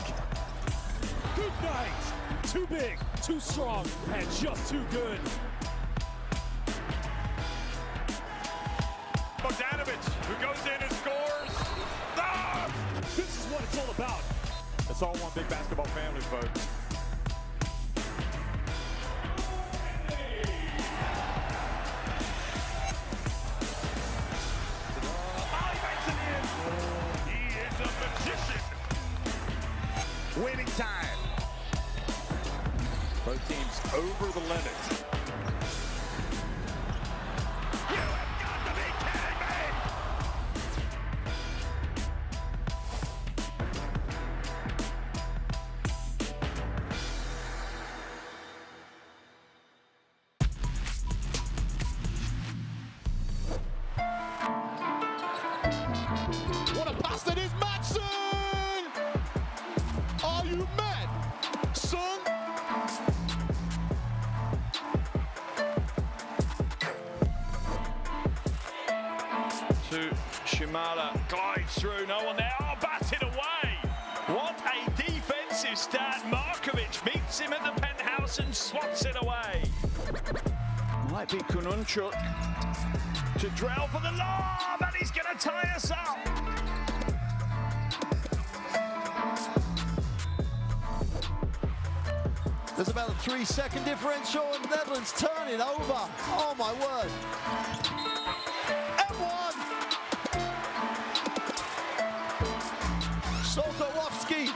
Good night. Too big, too strong, and just too good. Bogdanovic, who goes in and scores. Ah! This is what it's all about. It's all one big basketball family, folks. Winning time. Both teams over the limit. You have got to be kidding me! What a pass that is, Maxson! Are you mad, son? To Shimala, glides through, no one there. Oh, batted away! What a defensive start. Markovic meets him at the penthouse and swats it away. Might be Kununchuk to drill for the lob, and he's going to tie us up. There's about a 3-second differential and the Netherlands turn it over. Oh my word. Sokolowski.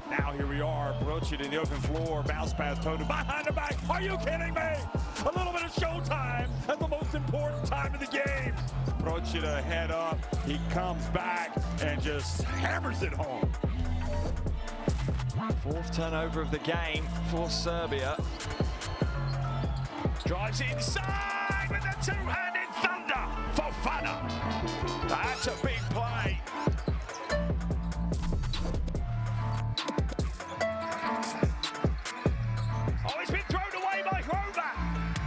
Now here we are, approaching in the open floor, bounce pass, Toto behind the back. Are you kidding me? A little bit of showtime at the most important time of the game. Approaching a head up, he comes back and just hammers it home. Fourth turnover of the game for Serbia. Drives inside with a two-handed thunder for Fana. That's a big play. Oh, it's been thrown away by Grover.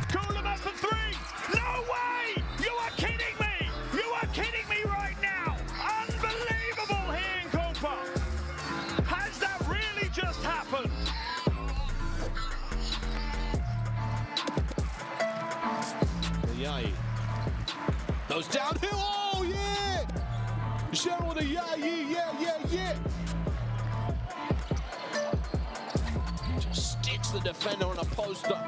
Kuhlman for three. No way! You are kidding me! You are kidding me right now! Unbelievable here in Copa. Has that really just happened? Yai goes downhill. Oh yeah! Cheryl the Yai, yeah. Just sticks the defender on a poster.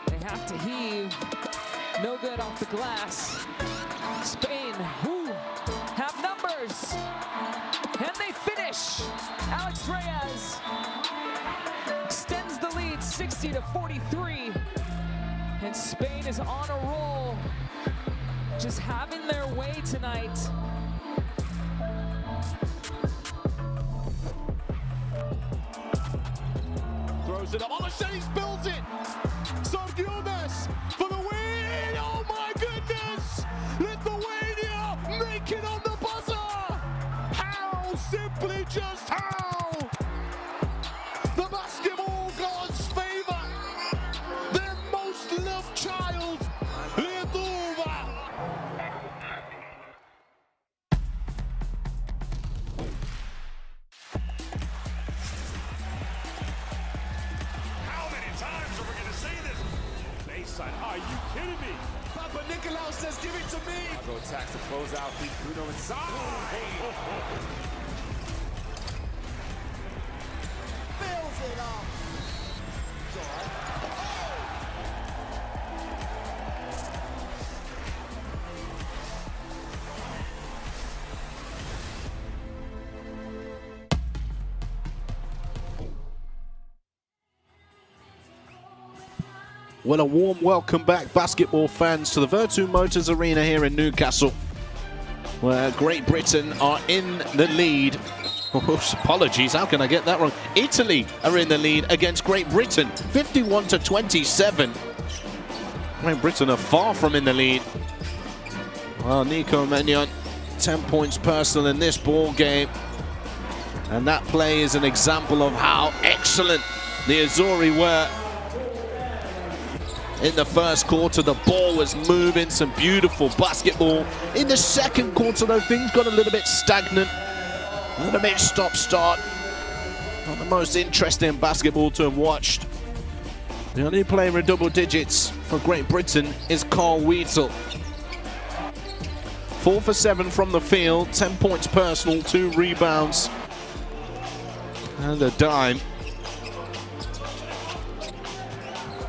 They have to heave. No good off the glass. Spain, who have numbers. And they finish. Alex Reyes extends the lead 60-43. And Spain is on a roll. Just having their way tonight. Throws it up. Oh, Shane spills it. Sargiones for the win. Oh my goodness. Lithuania make it on the buzzer. How? Simply just how? The basketball gods favor their most loved child, Lithuania. How many times are we going to see this? Baseline, are you kidding me? Papa Nicolau says, give it to me. Go attacks to close out. Beat Bruno inside. Fills it up. It's all right. Well, a warm welcome back, basketball fans, to the Virtu Motors Arena here in Newcastle, where Great Britain are in the lead. Oh, apologies, how can I get that wrong? Italy are in the lead against Great Britain, 51-27. Great Britain are far from in the lead. Well, Nico Mannion, 10 points personal in this ball game. And that play is an example of how excellent the Azzurri were. In the first quarter, the ball was moving, some beautiful basketball. In the second quarter, though, things got a little bit stagnant, a little bit stop-start. Not the most interesting basketball to have watched. The only player in double digits for Great Britain is Carl Wheatle. 4 for 7 from the field, 10 points personal, 2 rebounds, and a dime.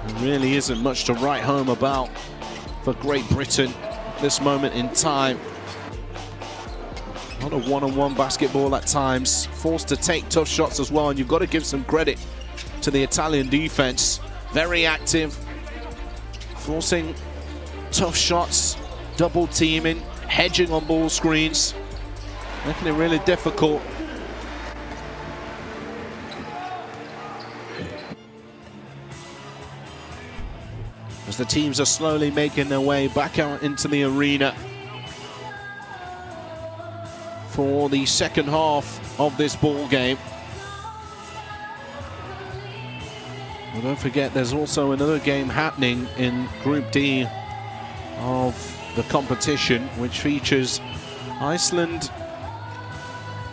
There really isn't much to write home about for Great Britain at this moment in time. A lot of one-on-one basketball at times, forced to take tough shots as well, and you've got to give some credit to the Italian defense. Very active, forcing tough shots, double teaming, hedging on ball screens, making it really difficult. As the teams are slowly making their way back out into the arena for the second half of this ball game. Well, don't forget, there's also another game happening in Group D of the competition, which features Iceland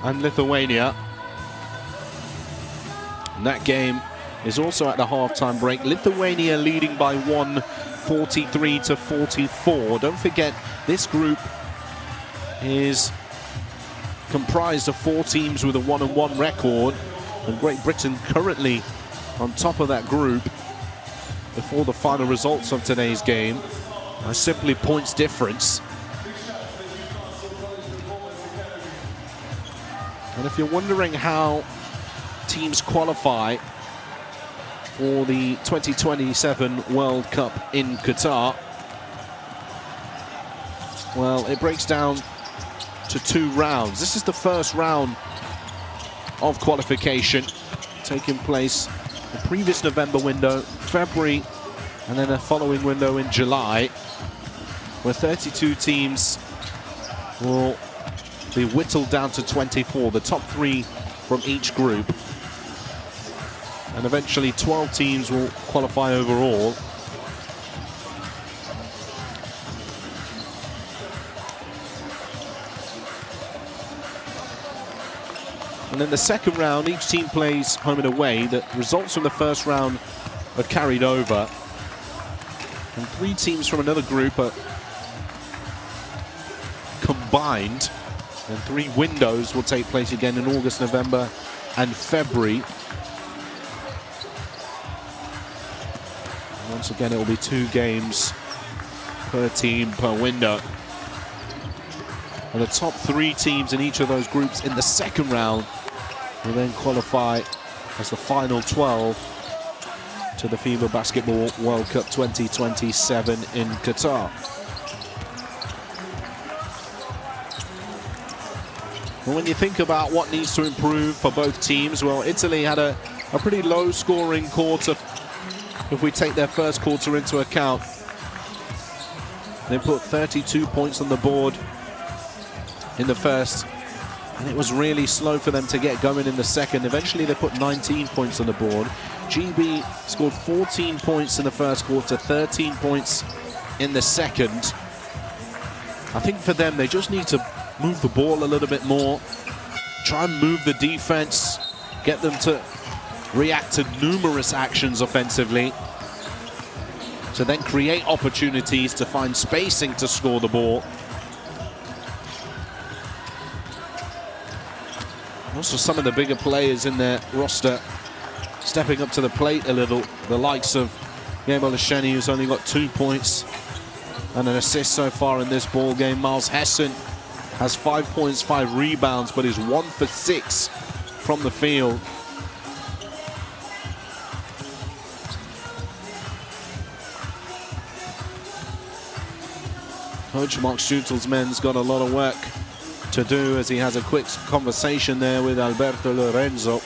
and Lithuania. And that game is also at the halftime break. Lithuania leading by 1, 43-44. Don't forget, this group is comprised of 4 teams with a 1-1 record, and Great Britain currently on top of that group. before the final results of today's game are simply points difference. And if you're wondering how teams qualify for the 2027 World Cup in Qatar, well, it breaks down to 2 rounds. This is the first round of qualification taking place the previous November window, February, and then a following window in July, where 32 teams will be whittled down to 24, the top 3 from each group. And eventually 12 teams will qualify overall. And in the second round, each team plays home and away. The results from the first round are carried over. And 3 teams from another group are combined. And 3 windows will take place again in August, November, and February. And once again, it will be 2 games per team per window. And the top 3 teams in each of those groups in the second round will then qualify as the final 12 to the FIBA Basketball World Cup 2027 in Qatar. Well, when you think about what needs to improve for both teams, well, Italy had a pretty low-scoring quarter. If we take their first quarter into account, they put 32 points on the board in the first, and it was really slow for them to get going in the second. Eventually, they put 19 points on the board. GB scored 14 points in the first quarter, 13 points in the second. I think for them, they just need to move the ball a little bit more, try and move the defense, get them to react to numerous actions offensively, to then create opportunities to find spacing to score the ball. Also, some of the bigger players in their roster stepping up to the plate a little. The likes of Yemo Lesheni, who's only got 2 points and an assist so far in this ball game. Miles Hessen has 5 points, 5 rebounds, but is 1 for 6 from the field. Coach Mark Stutel's men's got a lot of work to do as he has a quick conversation there with Alberto Lorenzo.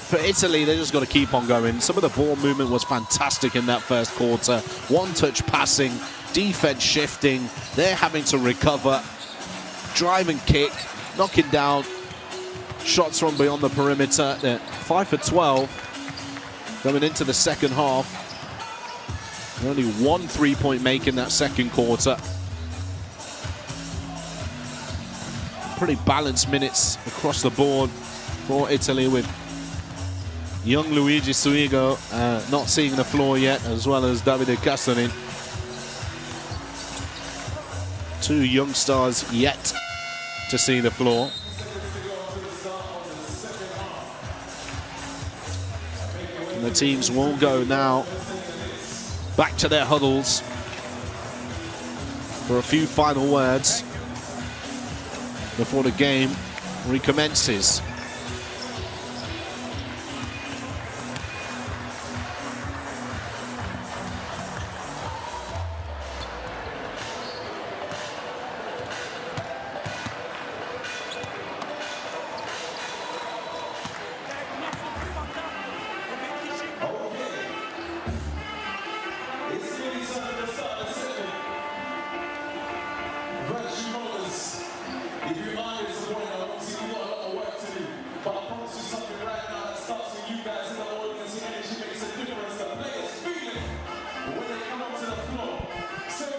For Italy, they just got to keep on going. Some of the ball movement was fantastic in that first quarter. One-touch passing, defense shifting. They're having to recover, drive and kick, knocking down shots from beyond the perimeter. They're 5 for 12 going into the second half. Only 1 3-point make in that second quarter. Pretty balanced minutes across the board for Italy, with young Luigi Suigo not seeing the floor yet, as well as Davide Castanin. 2 young stars yet to see the floor. And the teams will go now back to their huddles for a few final words before the game recommences.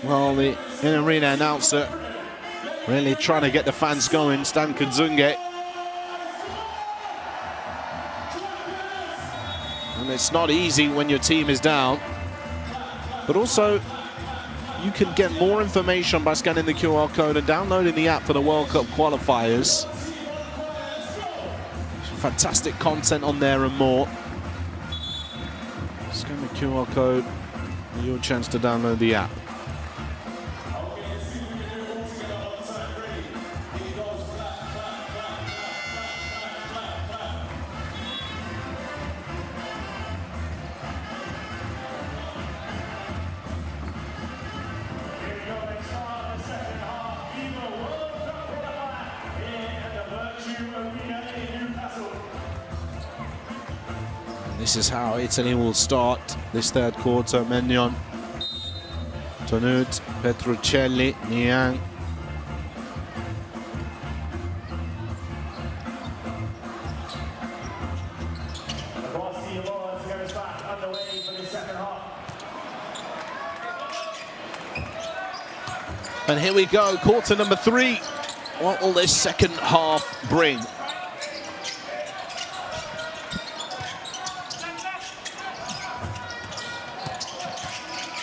Well, the in-arena announcer really trying to get the fans going, Stan Kadzunge. And it's not easy when your team is down. But also, you can get more information by scanning the QR code and downloading the app for the World Cup qualifiers. Some fantastic content on there and more. Scan the QR code, your chance to download the app. This is how Italy will start this third quarter. Menyon, Tonut, Petruccelli, Niang. And here we go, quarter number 3. What will this second half bring?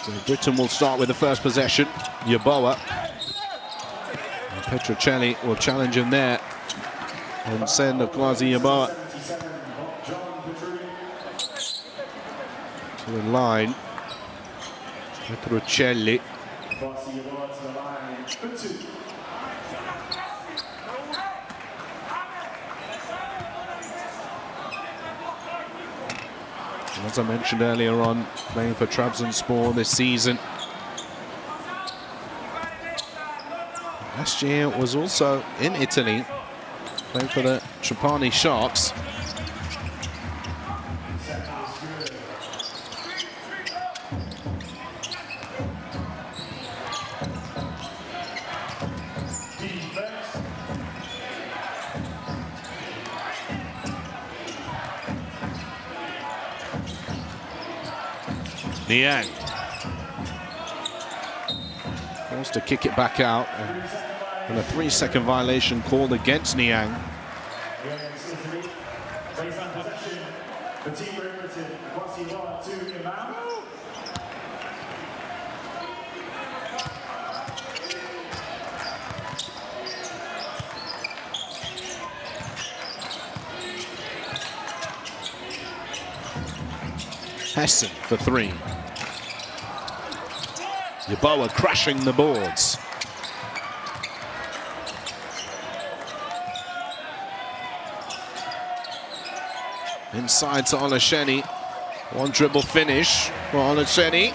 So Britain will start with the first possession. Yeboah. Petruccelli will challenge him there and send Quasi Yeboah to the line. Petruccelli. As I mentioned earlier on, playing for Trabzonspor this season. Last year was also in Italy, playing for the Trapani Sharks. Niang wants to kick it back out, and a 3-second violation called against Niang. Hessen for 3. Yeboah crashing the boards. Inside to Olasheni. One dribble finish for Olasheni.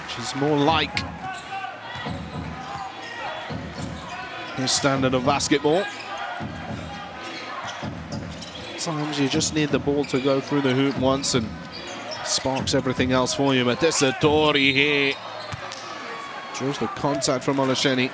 Which is more like his standard of basketball. Sometimes you just need the ball to go through the hoop once and sparks everything else for you. But Tessitore here draws the contact from Olasheni.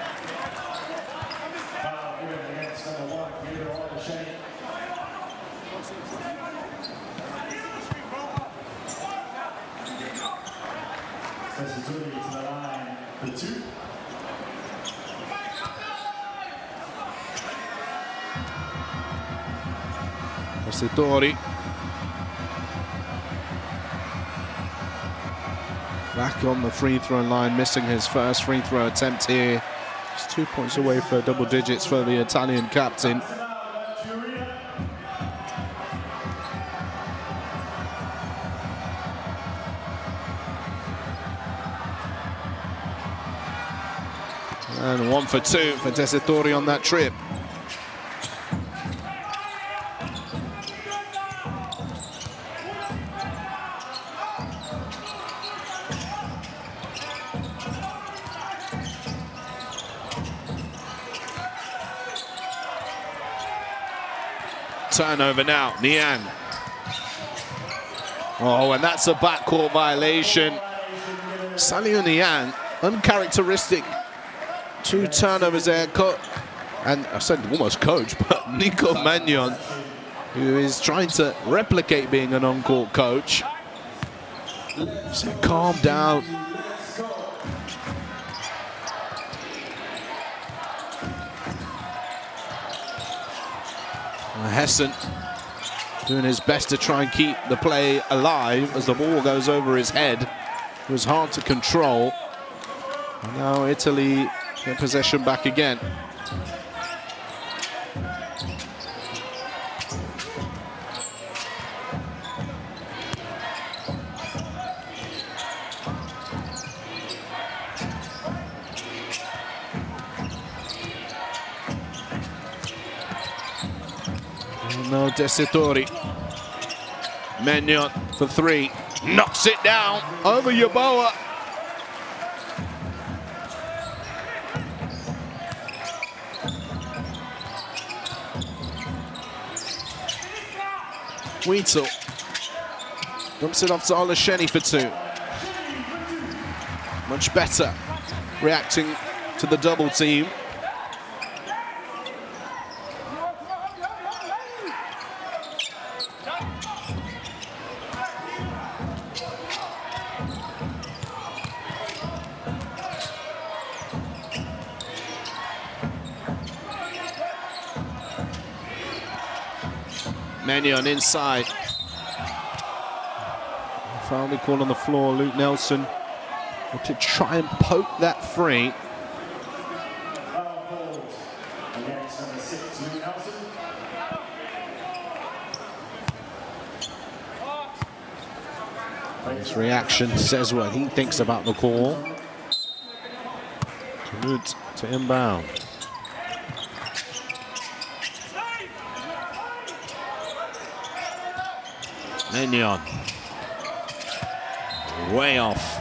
Tessitore back on the free throw line, missing his first free throw attempt here. Just 2 points away for double digits for the Italian captain. And 1 for 2 for Tessitore on that trip. Turnover now, Niang. Oh, and that's a backcourt violation. Salio Niang, uncharacteristic. 2 turnovers there. And I said almost coach, but Nico Magnon, who is trying to replicate being an on-court coach. So calm down. Hessen doing his best to try and keep the play alive as the ball goes over his head. It was hard to control. And now Italy get possession back again. No, Tessitore. Menyon for three. Knocks it down over Yeboah. Wheatle dumps it off to Olasheni for two. Much better reacting to the double team. Menyon inside. Finally called on the floor. Luke Nelson to try and poke that free. His reaction says what he thinks about the call. Canute to inbound. Menyon. Way off.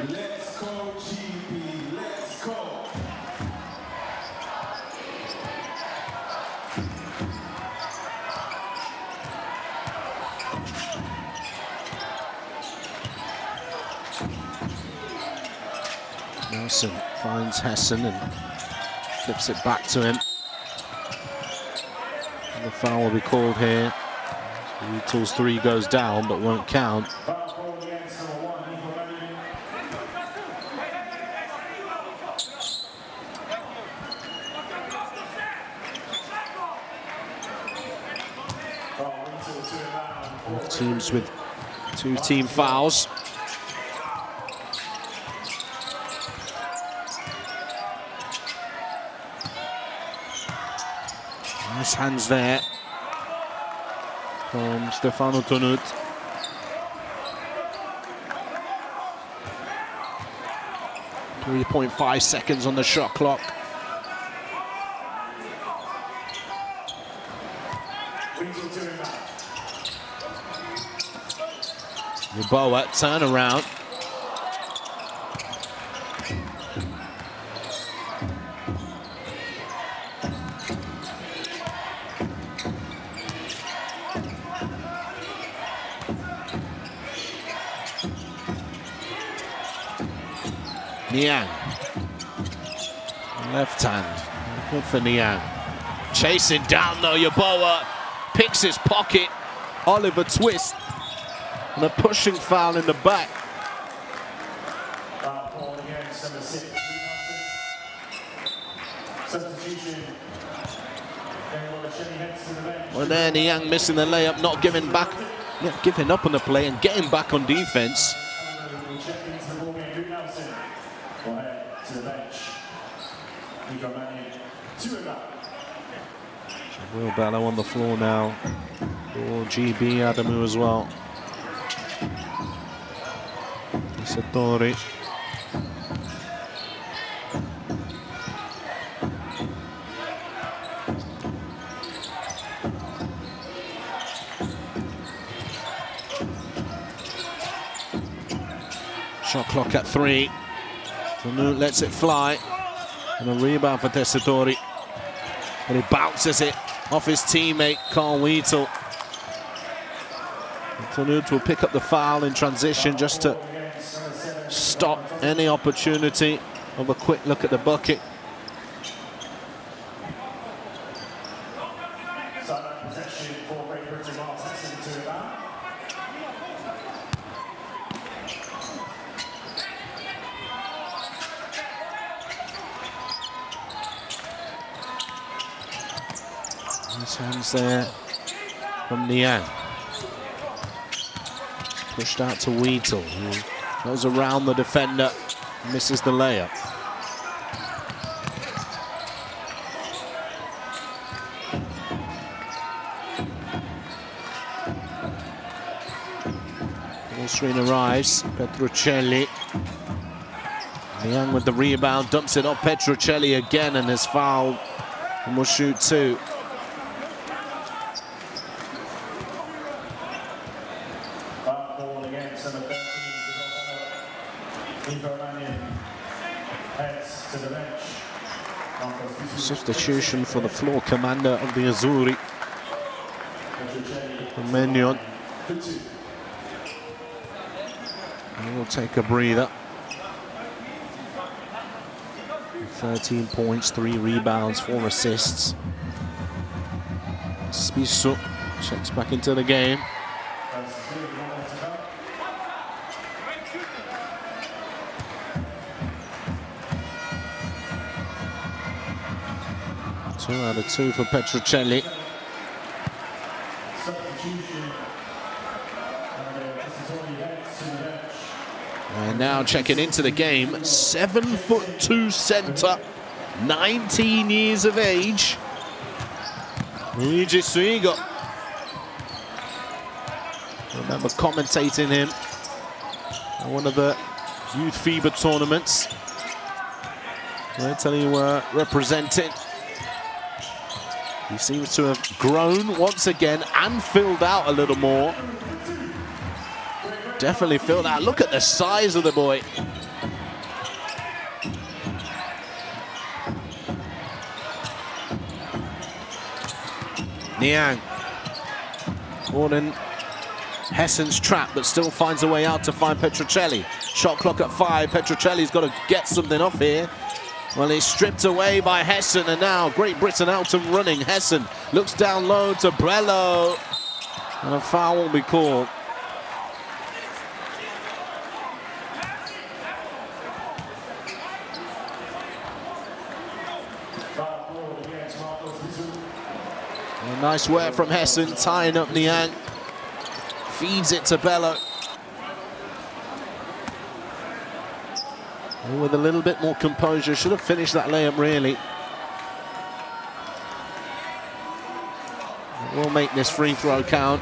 Let's go, GB. Let's go. Nelson finds Hessen and flips it back to him. And the foul will be called here. Wheatle's three goes down but won't count. Both teams with two team fouls. Nice hands there from Stefano Canute. .5 seconds on the shot clock. Yeboah turn around. Niang. Left hand. Good for Niang. Chasing down though, Yeboah picks his pocket. Oliver twist. And a pushing foul in the back. Well, there Niang missing the layup, not giving back, not giving up on the play and getting back on defense. Will Bello on the floor now. For GB Adamu as well. Satori. Shot clock at 3. Canute lets it fly. And a rebound for Tessitore. But he bounces it off his teammate, Carl Wheatle. Canute will pick up the foul in transition just to stop any opportunity of a quick look at the bucket. Nice hands there from Niang. Pushed out to Wheatle, who goes around the defender, misses the layup. Ball screen arrives. Petruccelli. Niang with the rebound, dumps it off Petruccelli again and is fouled. And will shoot 2. Ball against number 13. Heads to the bench. Substitution for the floor commander of the Azzurri. Menyon. He will take a breather. 13 points, 3 rebounds, 4 assists. Spisso checks back into the game. Two out of 2 for Petruccelli. And now checking into the game, 7'2" center, 19 years of age, Luigi Suigo. I remember commentating him at one of the youth FIBA tournaments. Italy were represented. He seems to have grown once again and filled out a little more. Definitely filled out. Look at the size of the boy. Niang. Caught in Hessen's trap, but still finds a way out to find Petruccelli. Shot clock at 5. Petruccelli's got to get something off here. Well, he's stripped away by Hessen, and now Great Britain out and running. Hessen looks down low to Brello, and a foul will be called. A nice work from Hessen, tying up Niang. Feeds it to Bello. And with a little bit more composure, should have finished that layup really. We'll make this free throw count.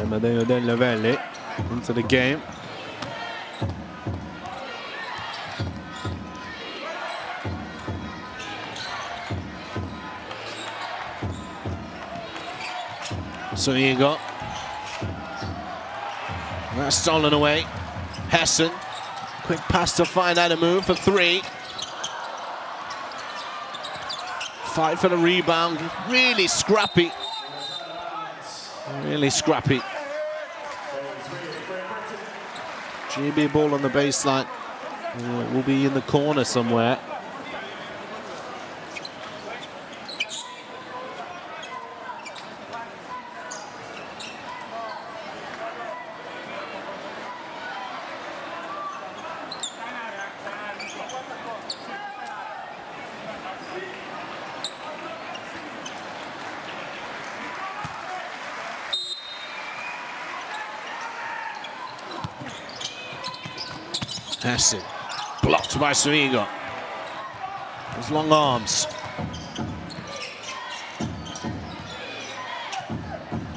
Amadeo Della Valle into the game. So here you go. That's stolen away. Hessen. Quick pass to find out a move for 3. Fight for the rebound. Really scrappy. Really scrappy. GB ball on the baseline. It will be in the corner somewhere. Hessen, blocked by Suigo. His long arms.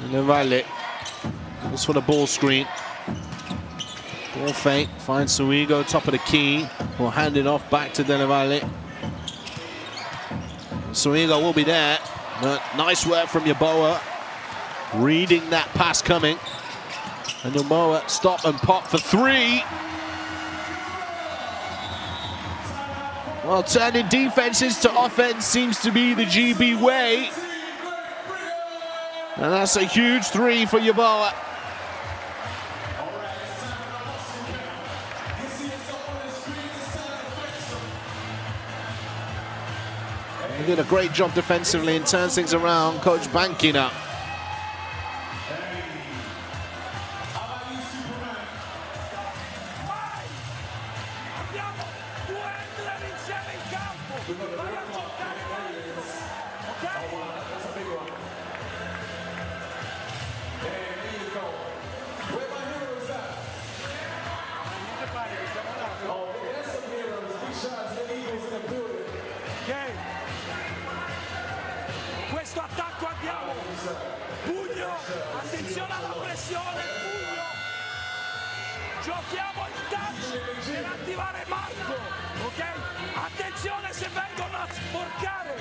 Della Valle looks for the ball screen. Ball fake, finds Suigo, top of the key. Will hand it off back to Della Valle. Suigo will be there, but nice work from Yeboah. Reading that pass coming. And Yeboah stop and pop for 3. Well, turning defenses to offense seems to be the GB way. And that's a huge 3 for Yeboah. He did a great job defensively and turns things around. Coach Banky now. vai a giocare dentro, ok? Ok? Questo attacco andiamo, pugno, attenzione alla pressione, pugno, giochiamo il touch per attivare Marco, ok? Attenzione se vengono a sporcare,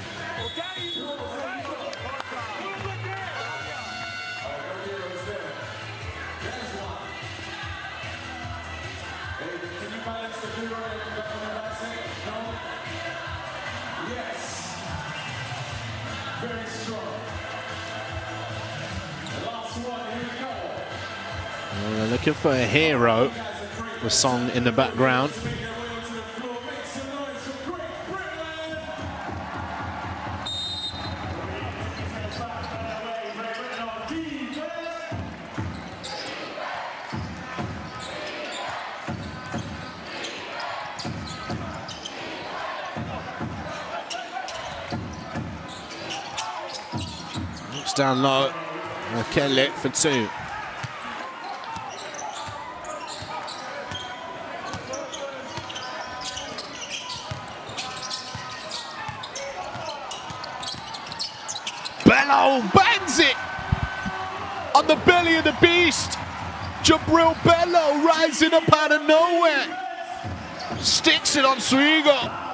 ok? Very strong. The last one, here we go. They're looking for a hero. The song in the background. Looks down low. Kelly for two. Bello bangs it on the belly of the beast. Jabril Bello rising up out of nowhere. Sticks it on Suigo.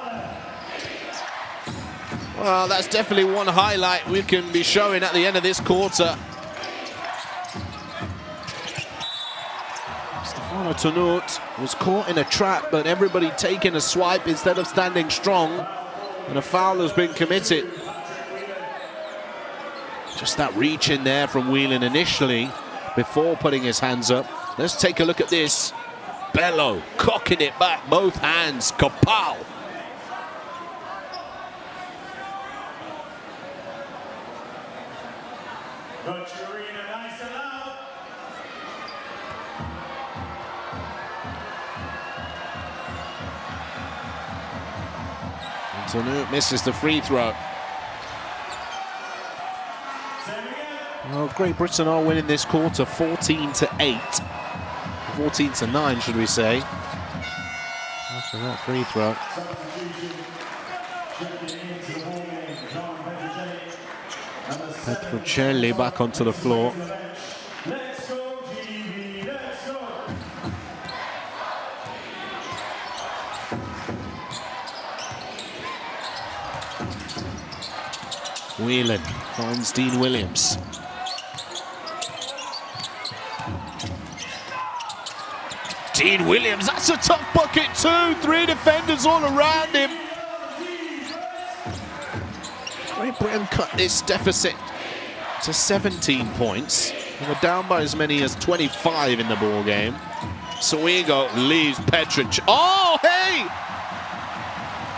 Well, that's definitely one highlight we can be showing at the end of this quarter. Stefano Tonut was caught in a trap, but everybody taking a swipe instead of standing strong. And a foul has been committed. Just that reach in there from Whelan initially before putting his hands up. Let's take a look at this. Bello cocking it back, both hands, kapow. Tonut misses the free throw. Well, Great Britain are winning this quarter 14-8. 14-9, should we say. After that free throw. Petrocelli back onto the floor. Whelan finds Dean Williams. Dean Williams, that's a tough bucket too. Three defenders all around him. Great Britain cut this deficit to 17 points. They were down by as many as 25 in the ball game. Suigo leaves Petric. Oh, hey!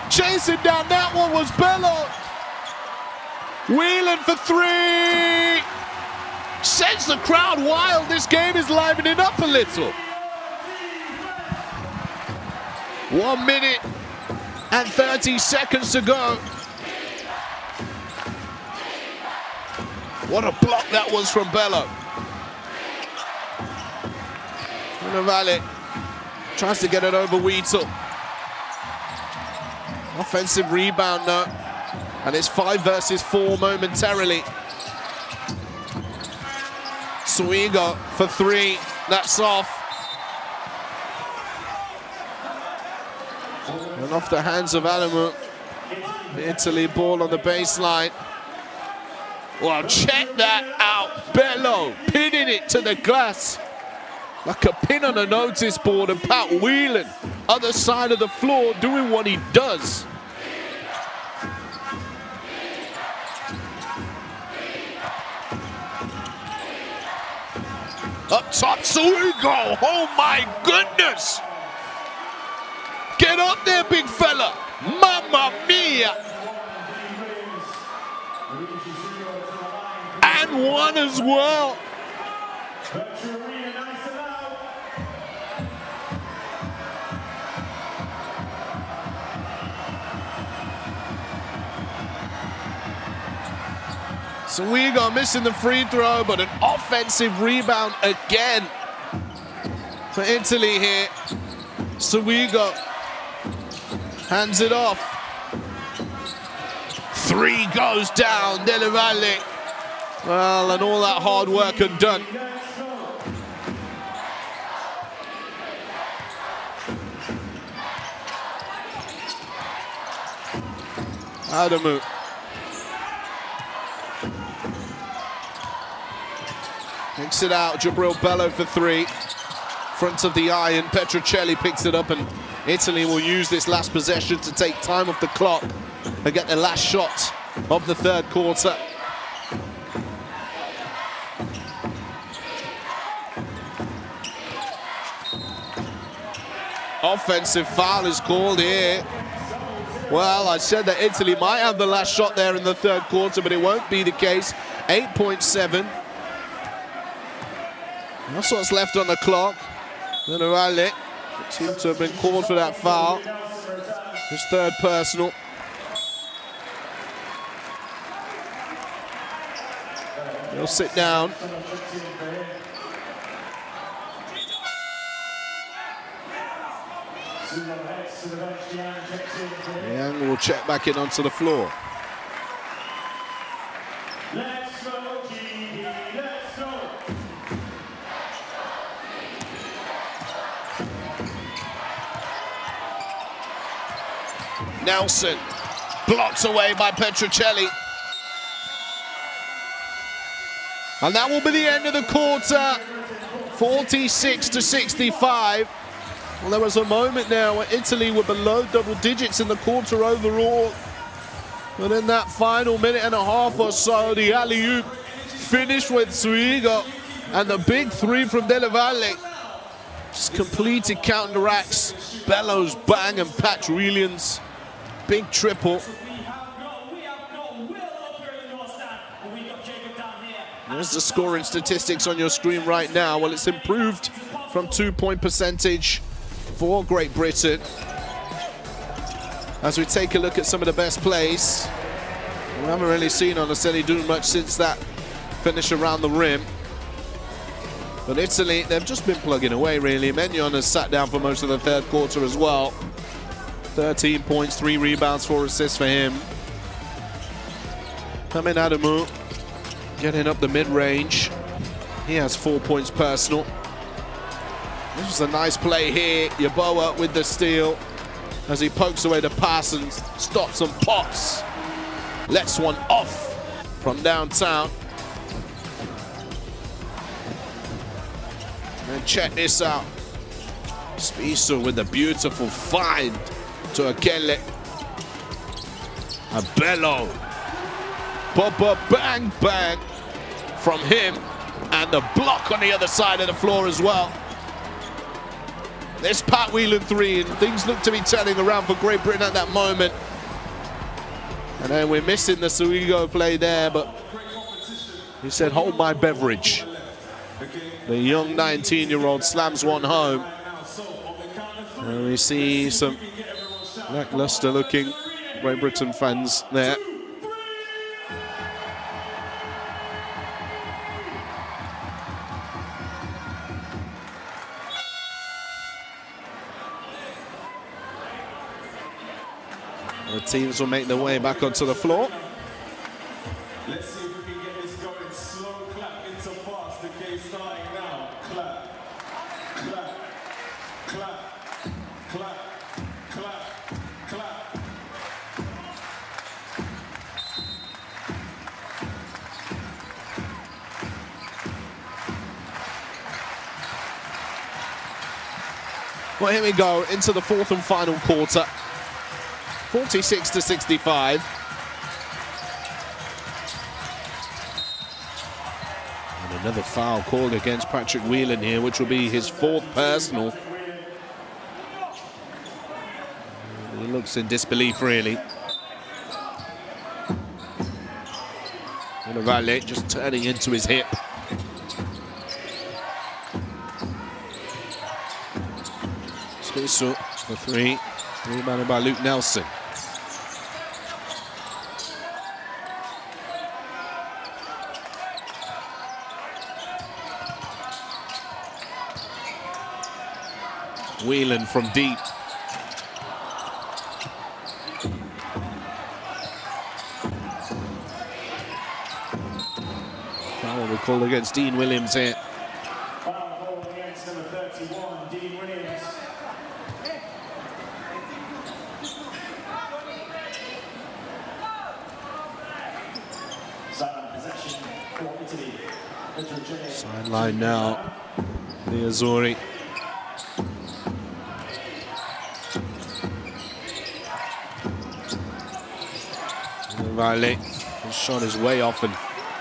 Chasing down that one was Bello. Whelan for three. Sends the crowd wild. This game is livening up a little. 1 minute and 30 seconds to go. What a block that was from Bello. Valley tries to get it over Wheatle. Offensive rebound though. And it's 5 versus 4 momentarily. Suigo for three. That's off. And off the hands of Alamu. Italy ball on the baseline. Well, check that out. Bello pinning it to the glass. Like a pin on a notice board, and Pat Whelan, other side of the floor, doing what he does. Up top, Suigo. Oh my goodness. Get up there, big fella. Mamma mia. And one as well. Swigo missing the free throw, but an offensive rebound again for Italy here. Swigo hands it off. Three goes down, Dele Valle. Well, and all that hard work and done. Adamu. Takes it out, Jabril Bello for three. Front of the iron, Petrocelli picks it up, and Italy will use this last possession to take time off the clock and get the last shot of the third quarter. Offensive foul is called here. Well, I said that Italy might have the last shot there in the third quarter, but it won't be the case. 8.7. That's what's left on the clock. Generale seems to have been called for that foul. His third personal. He'll sit down. Young will check back in onto the floor. Let's go, GB, let's go. Nelson blocked away by Petrocelli. And that will be the end of the quarter. 46-65. Well, there was a moment now where Italy were below double digits in the quarter overall. But in that final minute and a half or so, the alley-oop finished with Swigo. And the big three from Dele Valle just completed counteracts. Bellows, bang, and Pat Williams. Big triple. There's the scoring statistics on your screen right now. Well, it's improved from 2-point percentage for Great Britain. As we take a look at some of the best plays, we haven't really seen Onoseni do much since that finish around the rim. But Italy, they've just been plugging away, really. Menyon has sat down for most of the third quarter as well. 13 points, 3 rebounds, 4 assists for him. Kamen Adamu getting up the mid-range. He has 4 points personal. This was a nice play here. Yeboah with the steal as he pokes away the pass and stops and pops. Lets one off from downtown. And check this out. Spiso with a beautiful find to Akele. A Bello. Bubba bang bang from him. And the block on the other side of the floor as well. This Pat Whelan three, and things look to be turning around for Great Britain at that moment. And then we're missing the Swigo play there, but he said, hold my beverage. The young 19-year-old slams one home. And we see some lackluster looking Great Britain fans there. The teams will make their way back onto the floor. Let's see if we can get this going. Slow clap into fast. The game starting now. Clap, clap, clap, clap, clap, clap. Well, here we go into the fourth and final quarter. 46-65. And another foul called against Patrick Whelan here, which will be his 4th personal. He looks in disbelief, really. Valle just turning into his hip. Spisu for 3. Rebounded by Luke Nelson. Whelan from deep. Foul will be called against Dean Williams here. Foul against number 31, Dean Williams. Sideline possession for Italy. Sideline now, the Azzurri. Riley, his shot is way off, and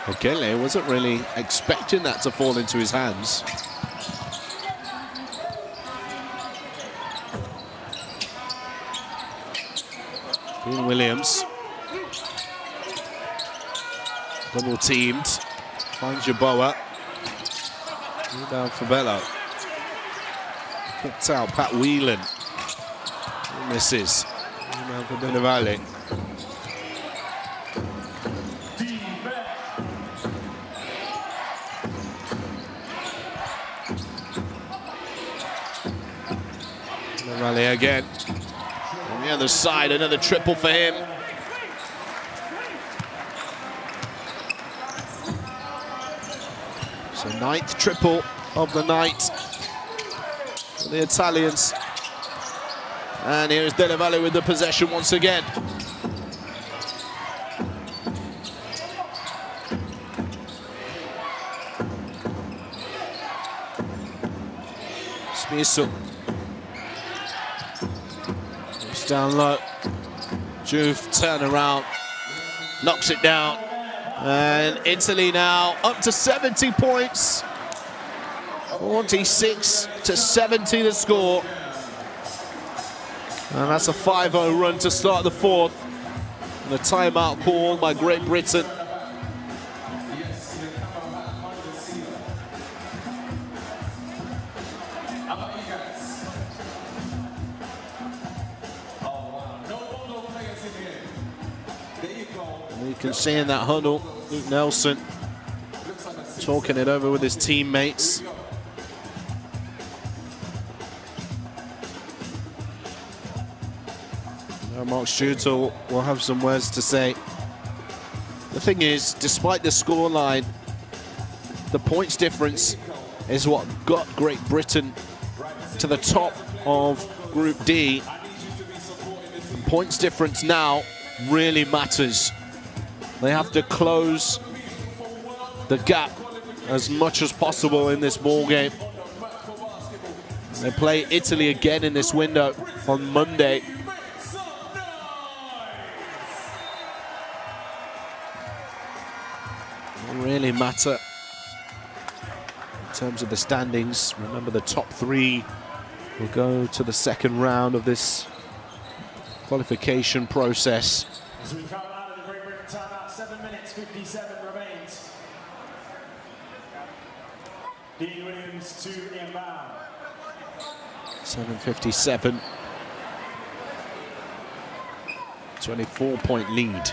Okele wasn't really expecting that to fall into his hands. Dean Williams, double teamed, finds Yeboah. Rebound for Bello. Kicked out, Pat Whelan. He misses. Rebound for Benevale. Benevale again. On the other side, another triple for him. So 9th triple of the night for the Italians. And here's Delle Valle with the possession once again. Smiso. It's down low. Juve turn around, knocks it down. And Italy now up to 70 points. 46-70 the score. And that's a 5-0 run to start the fourth. And a timeout call by Great Britain. And you can see in that huddle, Luke Nelson talking it over with his teammates. Mark Schutel will have some words to say. The thing is, despite the scoreline, the points difference is what got Great Britain to the top of Group D. And points difference now really matters. They have to close the gap as much as possible in this ball game. They play Italy again in this window on Monday. Really matter in terms of the standings. Remember, the top 3 will go to the second round of this qualification process. As we come out of the Great Britain timeout, 7 minutes 57 remains. Dean Williams to inbound. 7:57. 24-point lead.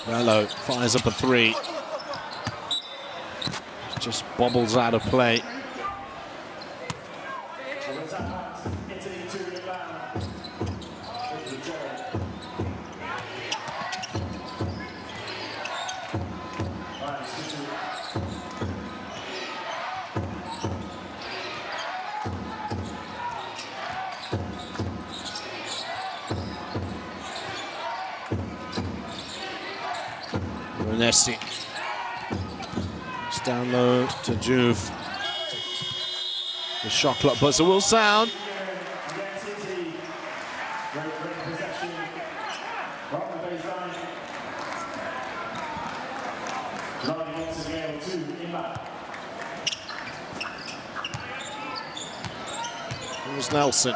Bello fires up a 3. Just bobbles out of play. Nessie. It's down low to Juve. The shot clock buzzer will sound. Here's Nelson.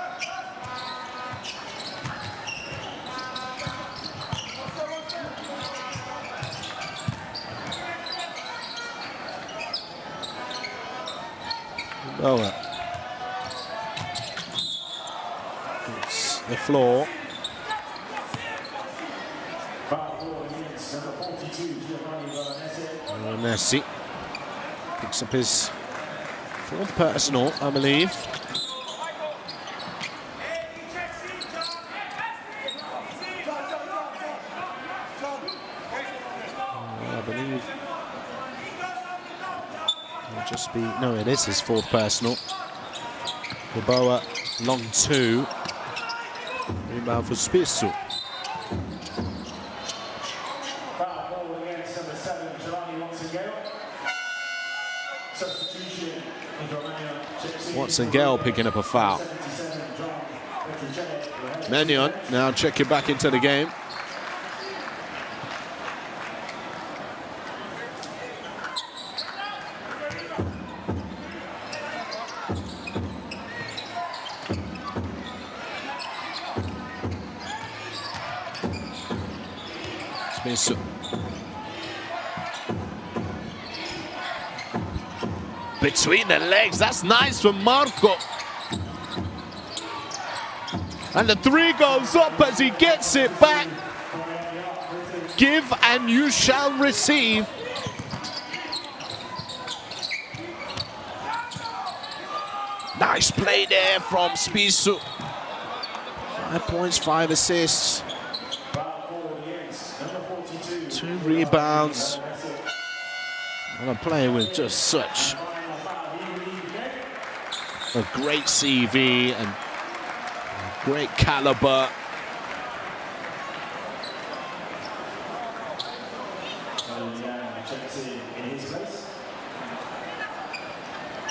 the floor. Messi picks up his 4th personal, I believe. I believe it'll just be, no, it is his 4th personal. Boboa, long 2. Rebound for Spissu. Watson Gale picking up a foul. Menyon now checking back into the game. Smith. Between the legs, that's nice from Marco. And the 3 goes up as he gets it back. Give and you shall receive. Nice play there from Spissu. 5 points, 5 assists. 2 rebounds. And a player with just such a great CV and great caliber.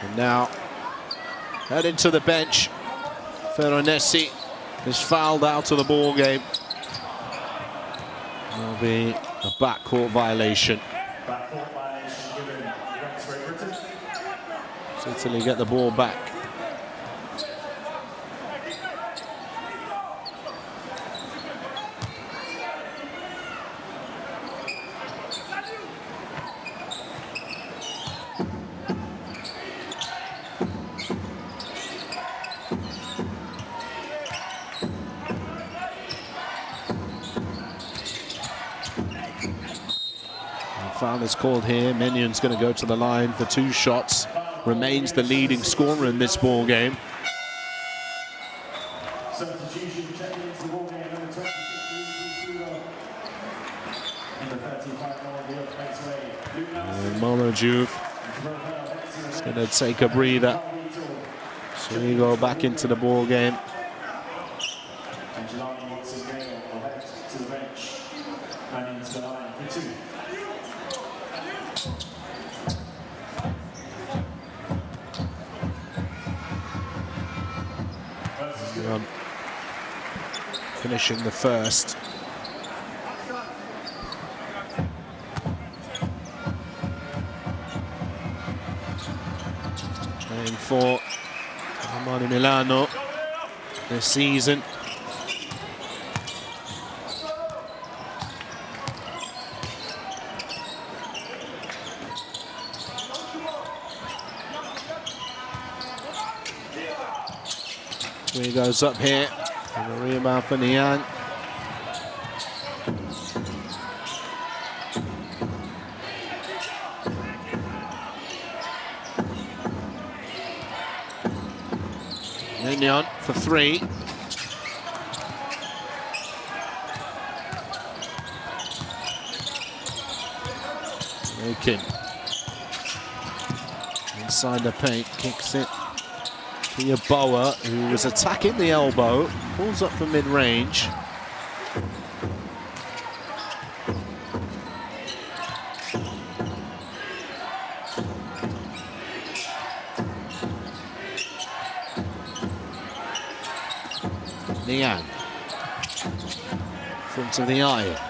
And now heading to the bench. Veronesi is fouled out of the ball game. There'll be a backcourt violation. So Italy get the ball back. Foul is called here. Menyon's going to go to the line for 2 shots. Remains the leading scorer in this ball game. Monojuve is going to take a breather. So we go back into the ball game. Finishing the first. Playing for Armani Milano this season. He goes up here. And a rebound for Niang. Niang for 3. Aiken inside the paint, kicks it. Boa, who was attacking the elbow, pulls up for mid-range. Niang, front of the eye.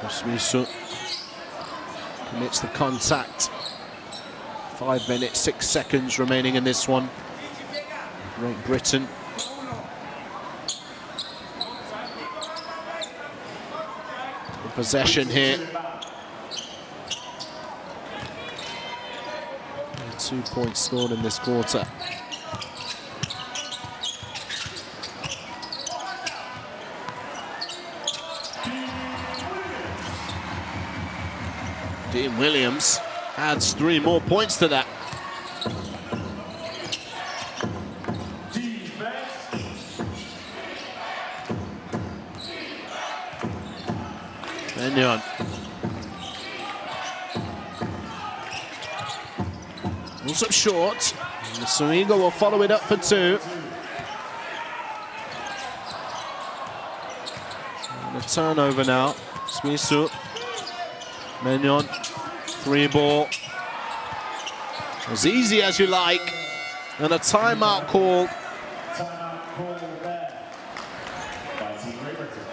Smissu commits the contact. 5 minutes, 6 seconds remaining in this one. Great Britain. Possession here. 2 points scored in this quarter. Dean Williams adds 3 more points to that. Benyon. Also short. And Suigo will follow it up for 2. And a turnover now. Smisu. Benyon. 3 ball. As easy as you like. And a timeout call. Timeout call there by Team Great Britain.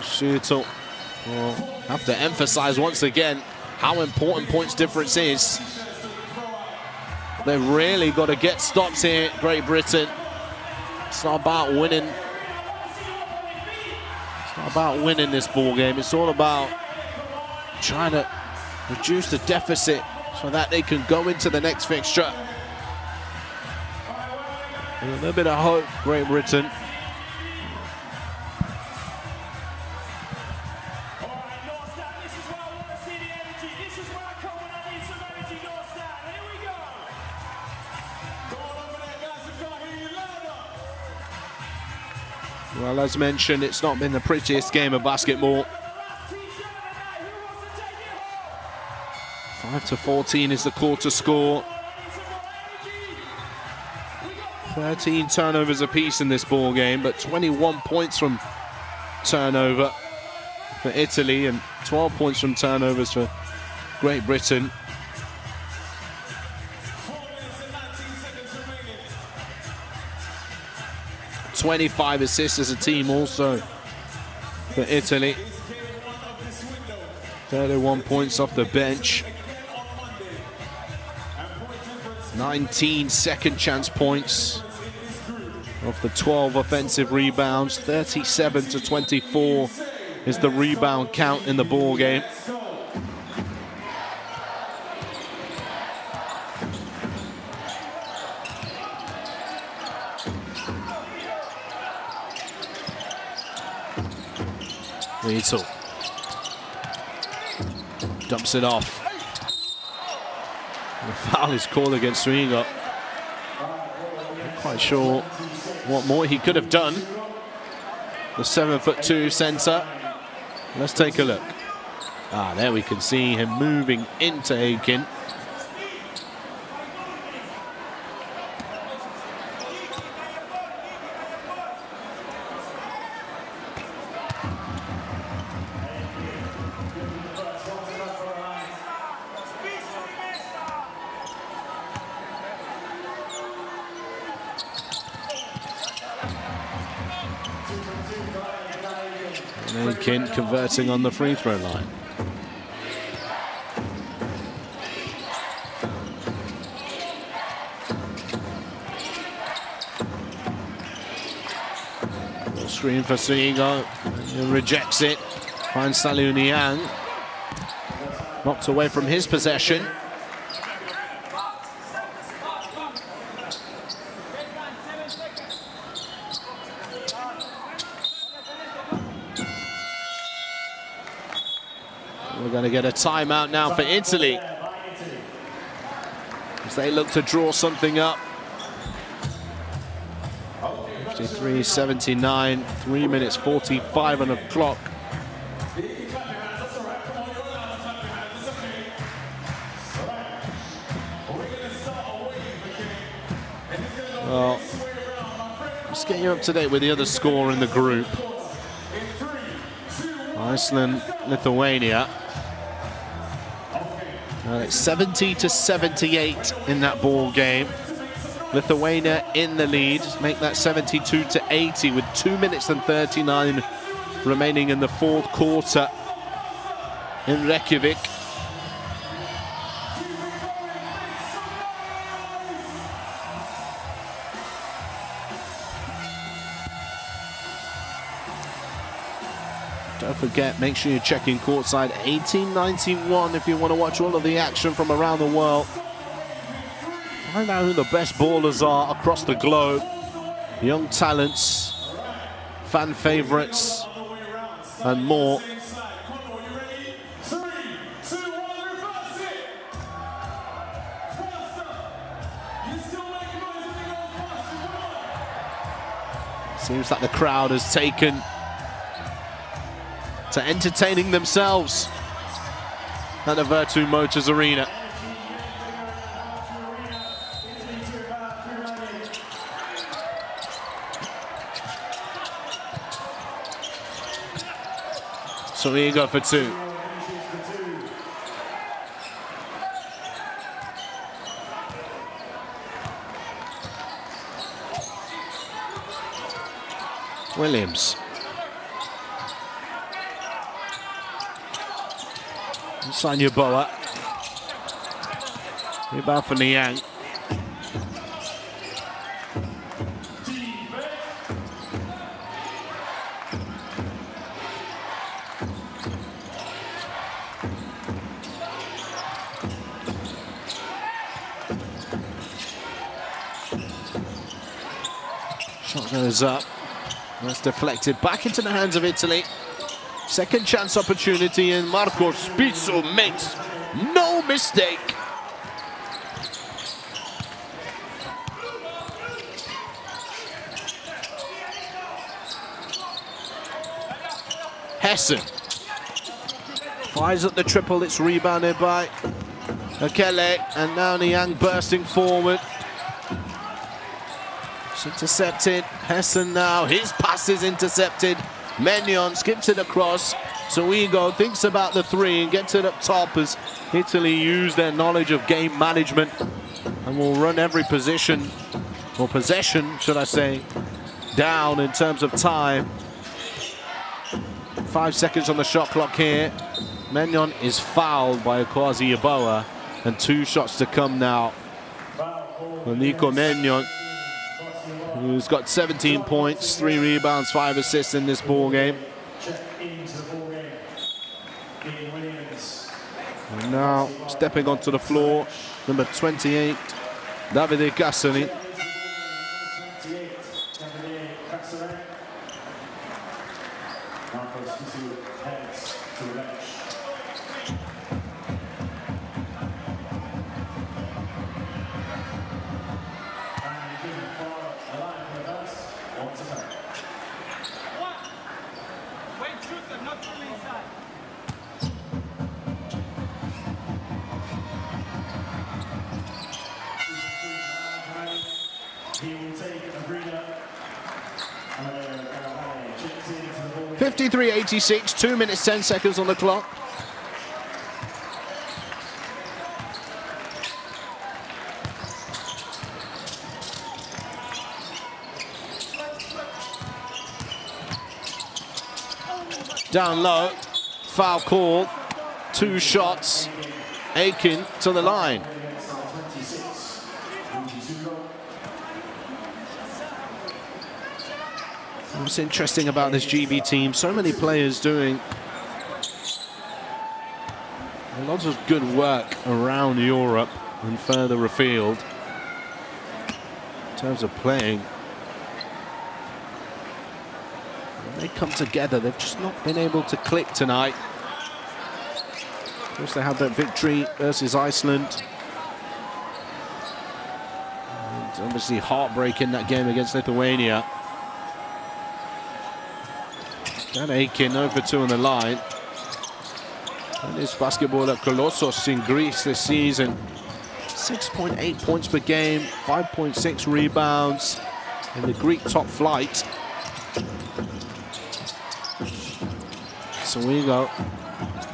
Shooter will have to emphasize once again how important points difference is. They've really got to get stops here, Great Britain. It's not about winning. It's not about winning this ball game. It's all about trying to reduce the deficit so that they can go into the next fixture. With a little bit of hope, Great Britain. Well, as mentioned, it's not been the prettiest game of basketball. 5-14 is the quarter score. 13 turnovers apiece in this ball game, but 21 points from turnover for Italy and 12 points from turnovers for Great Britain. 25 assists as a team also for Italy. 31 points off the bench. 19 second chance points off the 12 offensive rebounds. 37-24 is the rebound count in the ball game. Little dumps it off. The foul is called against Suigo. Not quite sure what more he could have done. The 7'2" centre. Let's take a look. There we can see him moving into Aiken. Aiken converting on the free throw line. Screen for Suigo. He rejects it. Finds Saliu Niang. Knocked away from his possession. We're going to get a timeout now for Italy as they look to draw something up. 53-79, 3 minutes 45 on the clock. Well, let's get you up to date with the other score in the group. Iceland, Lithuania. It's 70-78 in that ball game. Lithuania in the lead, make that 72-80 with 2 minutes and 39 remaining in the fourth quarter in Reykjavik. Don't forget, make sure you're checking courtside 1891 if you want to watch all of the action from around the world. Find out who the best ballers are across the globe. Young talents, fan favorites, and more. Seems like the crowd has taken to entertaining themselves at the Virtu Motors Arena. So here you go for two. Williams. Sanya Boa. Rebound for Niang. Shot goes up. That's deflected back into the hands of Italy. Second chance opportunity, and Marco Spizzo makes no mistake. Hessen fires at the triple. It's rebounded by Akele, and now Niang bursting forward. It's intercepted. Hessen now, his pass is intercepted. Menyon skips it across. So Uigo thinks about the three and gets it up top as Italy use their knowledge of game management and will run every position, or possession, should I say, down in terms of time. 5 seconds on the shot clock here. Menyon is fouled by Kwasi Yeboah, and 2 shots to come now. Nico Menyon, who's got 17 points, 3 rebounds, 5 assists in this ball game. And now stepping onto the floor, number 28, Davide Cassani. He will take a breather. 53-86, 2 minutes 10 seconds on the clock. Down low, foul call, 2 shots, Aiken to the line. What's interesting about this GB team, so many players doing a lot of good work around Europe and further afield in terms of playing. When they come together, they've just not been able to click tonight. Of course, they had that victory versus Iceland. And obviously heartbreaking that game against Lithuania. And Aiken over 2 on the line. And his basketball at Kolossos in Greece this season. 6.8 points per game, 5.6 rebounds in the Greek top flight. So we go.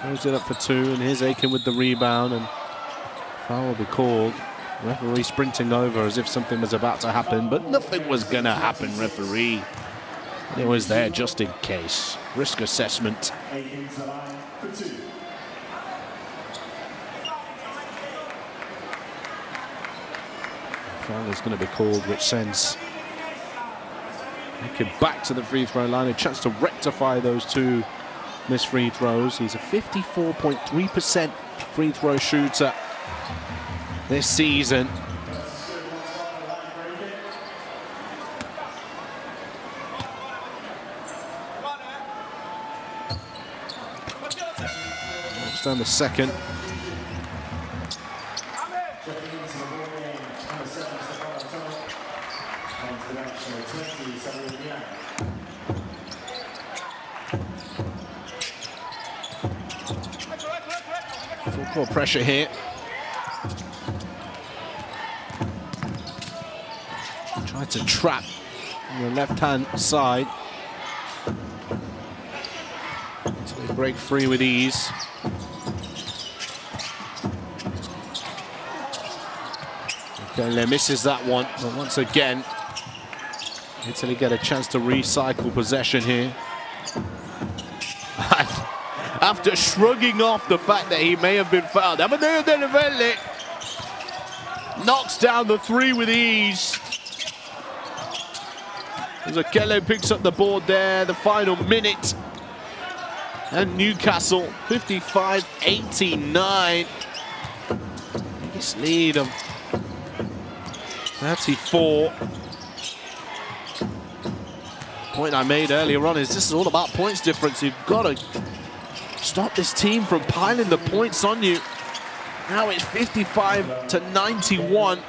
Throws it up for 2, and here's Aiken with the rebound, and foul will be called. Referee sprinting over as if something was about to happen, but nothing was going to happen, referee. It was there just in case. Risk assessment. Foul is going to be called, which sends Aiken back to the free throw line. A chance to rectify those 2 missed free throws. He's a 54.3% free throw shooter this season. It's down the second. Full court pressure here. Try to trap on the left-hand side. So they break free with ease. Italy misses that one, but once again, Italy get a chance to recycle possession here. After shrugging off the fact that he may have been fouled, Dele knocks down the three with ease. As Akele picks up the board there, the final minute. And Newcastle, 55-89. Biggest lead of 34. Point I made earlier on is this is all about points difference. You've got to stop this team from piling the points on you. Now it's 55-91.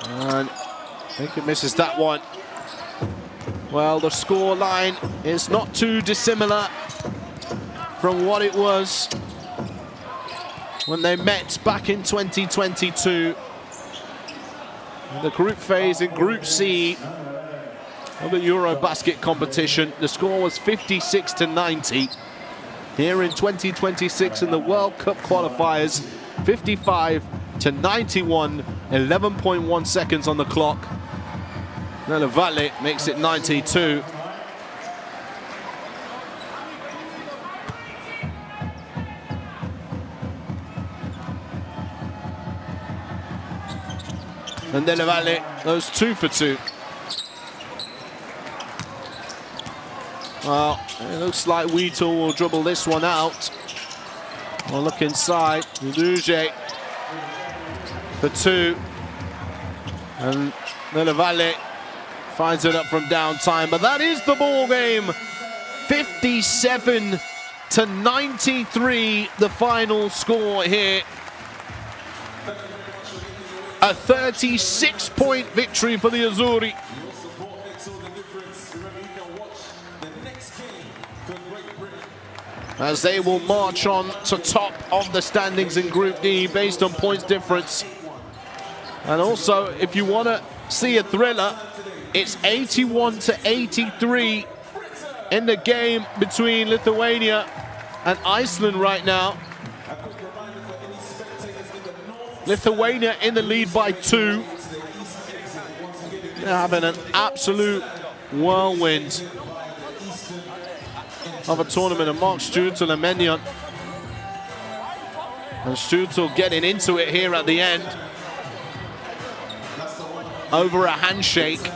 And I think it misses that one. Well, the score line is not too dissimilar from what it was when they met back in 2022. In the group phase in Group C of the Eurobasket competition, the score was 56-90. Here in 2026 in the World Cup qualifiers, 55-91, 11.1 seconds on the clock. Nella Valle makes it 92. And Nella Valle goes 2 for 2. Well, it looks like Weetle will dribble this one out. We'll look inside. Uduje for 2. And Nella Valle finds it up from downtime, but that is the ball game. 57-93, the final score here. A 36-point victory for the Azzurri. As they will march on to top of the standings in Group D based on points difference. And also, if you want to see a thriller, it's 81-83 in the game between Lithuania and Iceland right now. Lithuania in the lead by 2. They're having an absolute whirlwind of a tournament, and Mark Stutel and Menyon. And Stutel getting into it here at the end. Over a handshake.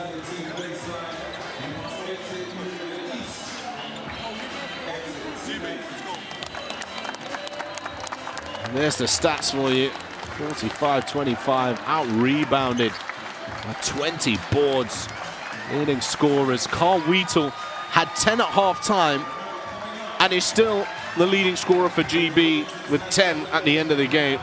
And there's the stats for you. 45-25, out-rebounded by 20 boards. Leading scorers. Carl Weetle had 10 at half-time and is still the leading scorer for GB with 10 at the end of the game.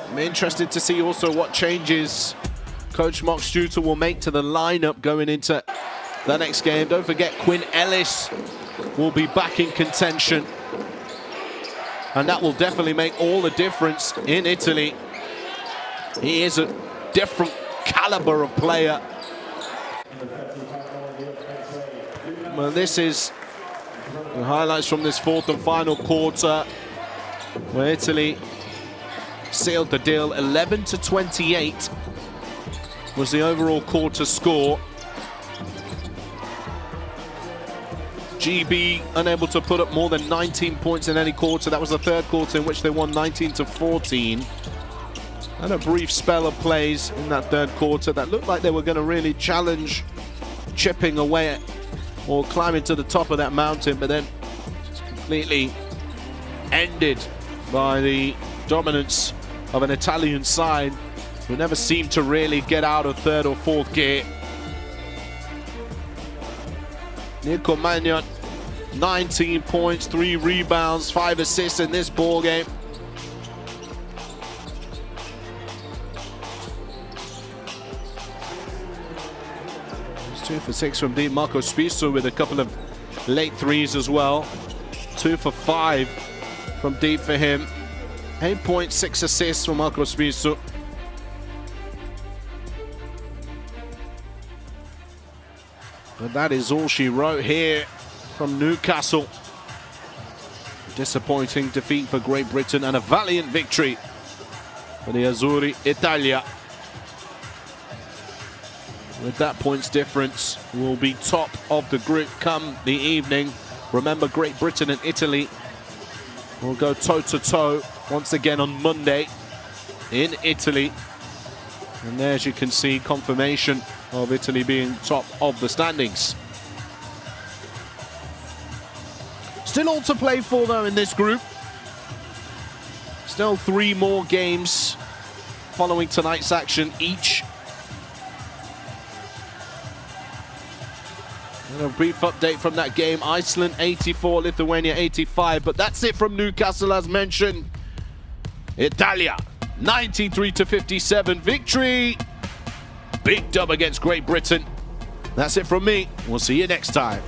I'm interested to see also what changes Coach Mark Stutel will make to the lineup going into the next game. Don't forget, Quinn Ellis will be back in contention. And that will definitely make all the difference in Italy. He is a different caliber of player. Well, this is the highlights from this fourth and final quarter, where Italy sealed the deal. 11-28 was the overall quarter score. GB unable to put up more than 19 points in any quarter. That was the third quarter in which they won 19-14. And a brief spell of plays in that third quarter that looked like they were going to really challenge chipping away or climbing to the top of that mountain, but then it's completely ended by the dominance of an Italian side who never seemed to really get out of third or fourth gear. Nico Magnon, 19 points, 3 rebounds, 5 assists in this ball game. It's 2 for 6 from deep. Marco Spisso with a couple of late threes as well. 2 for 5 from deep for him. 8 points, 6 assists from Marco Spisso. But that is all she wrote here from Newcastle. Disappointing defeat for Great Britain and a valiant victory for the Azzurri Italia. With that points difference, will be top of the group come the evening. Remember, Great Britain and Italy will go toe-to-toe once again on Monday in Italy. And there, as you can see, confirmation of Italy being top of the standings. Still all to play for, though, in this group. Still 3 more games following tonight's action each. And a brief update from that game. Iceland 84, Lithuania 85. But that's it from Newcastle, as mentioned. Italia 93-57 victory. Big dub against Great Britain. That's it from me. We'll see you next time.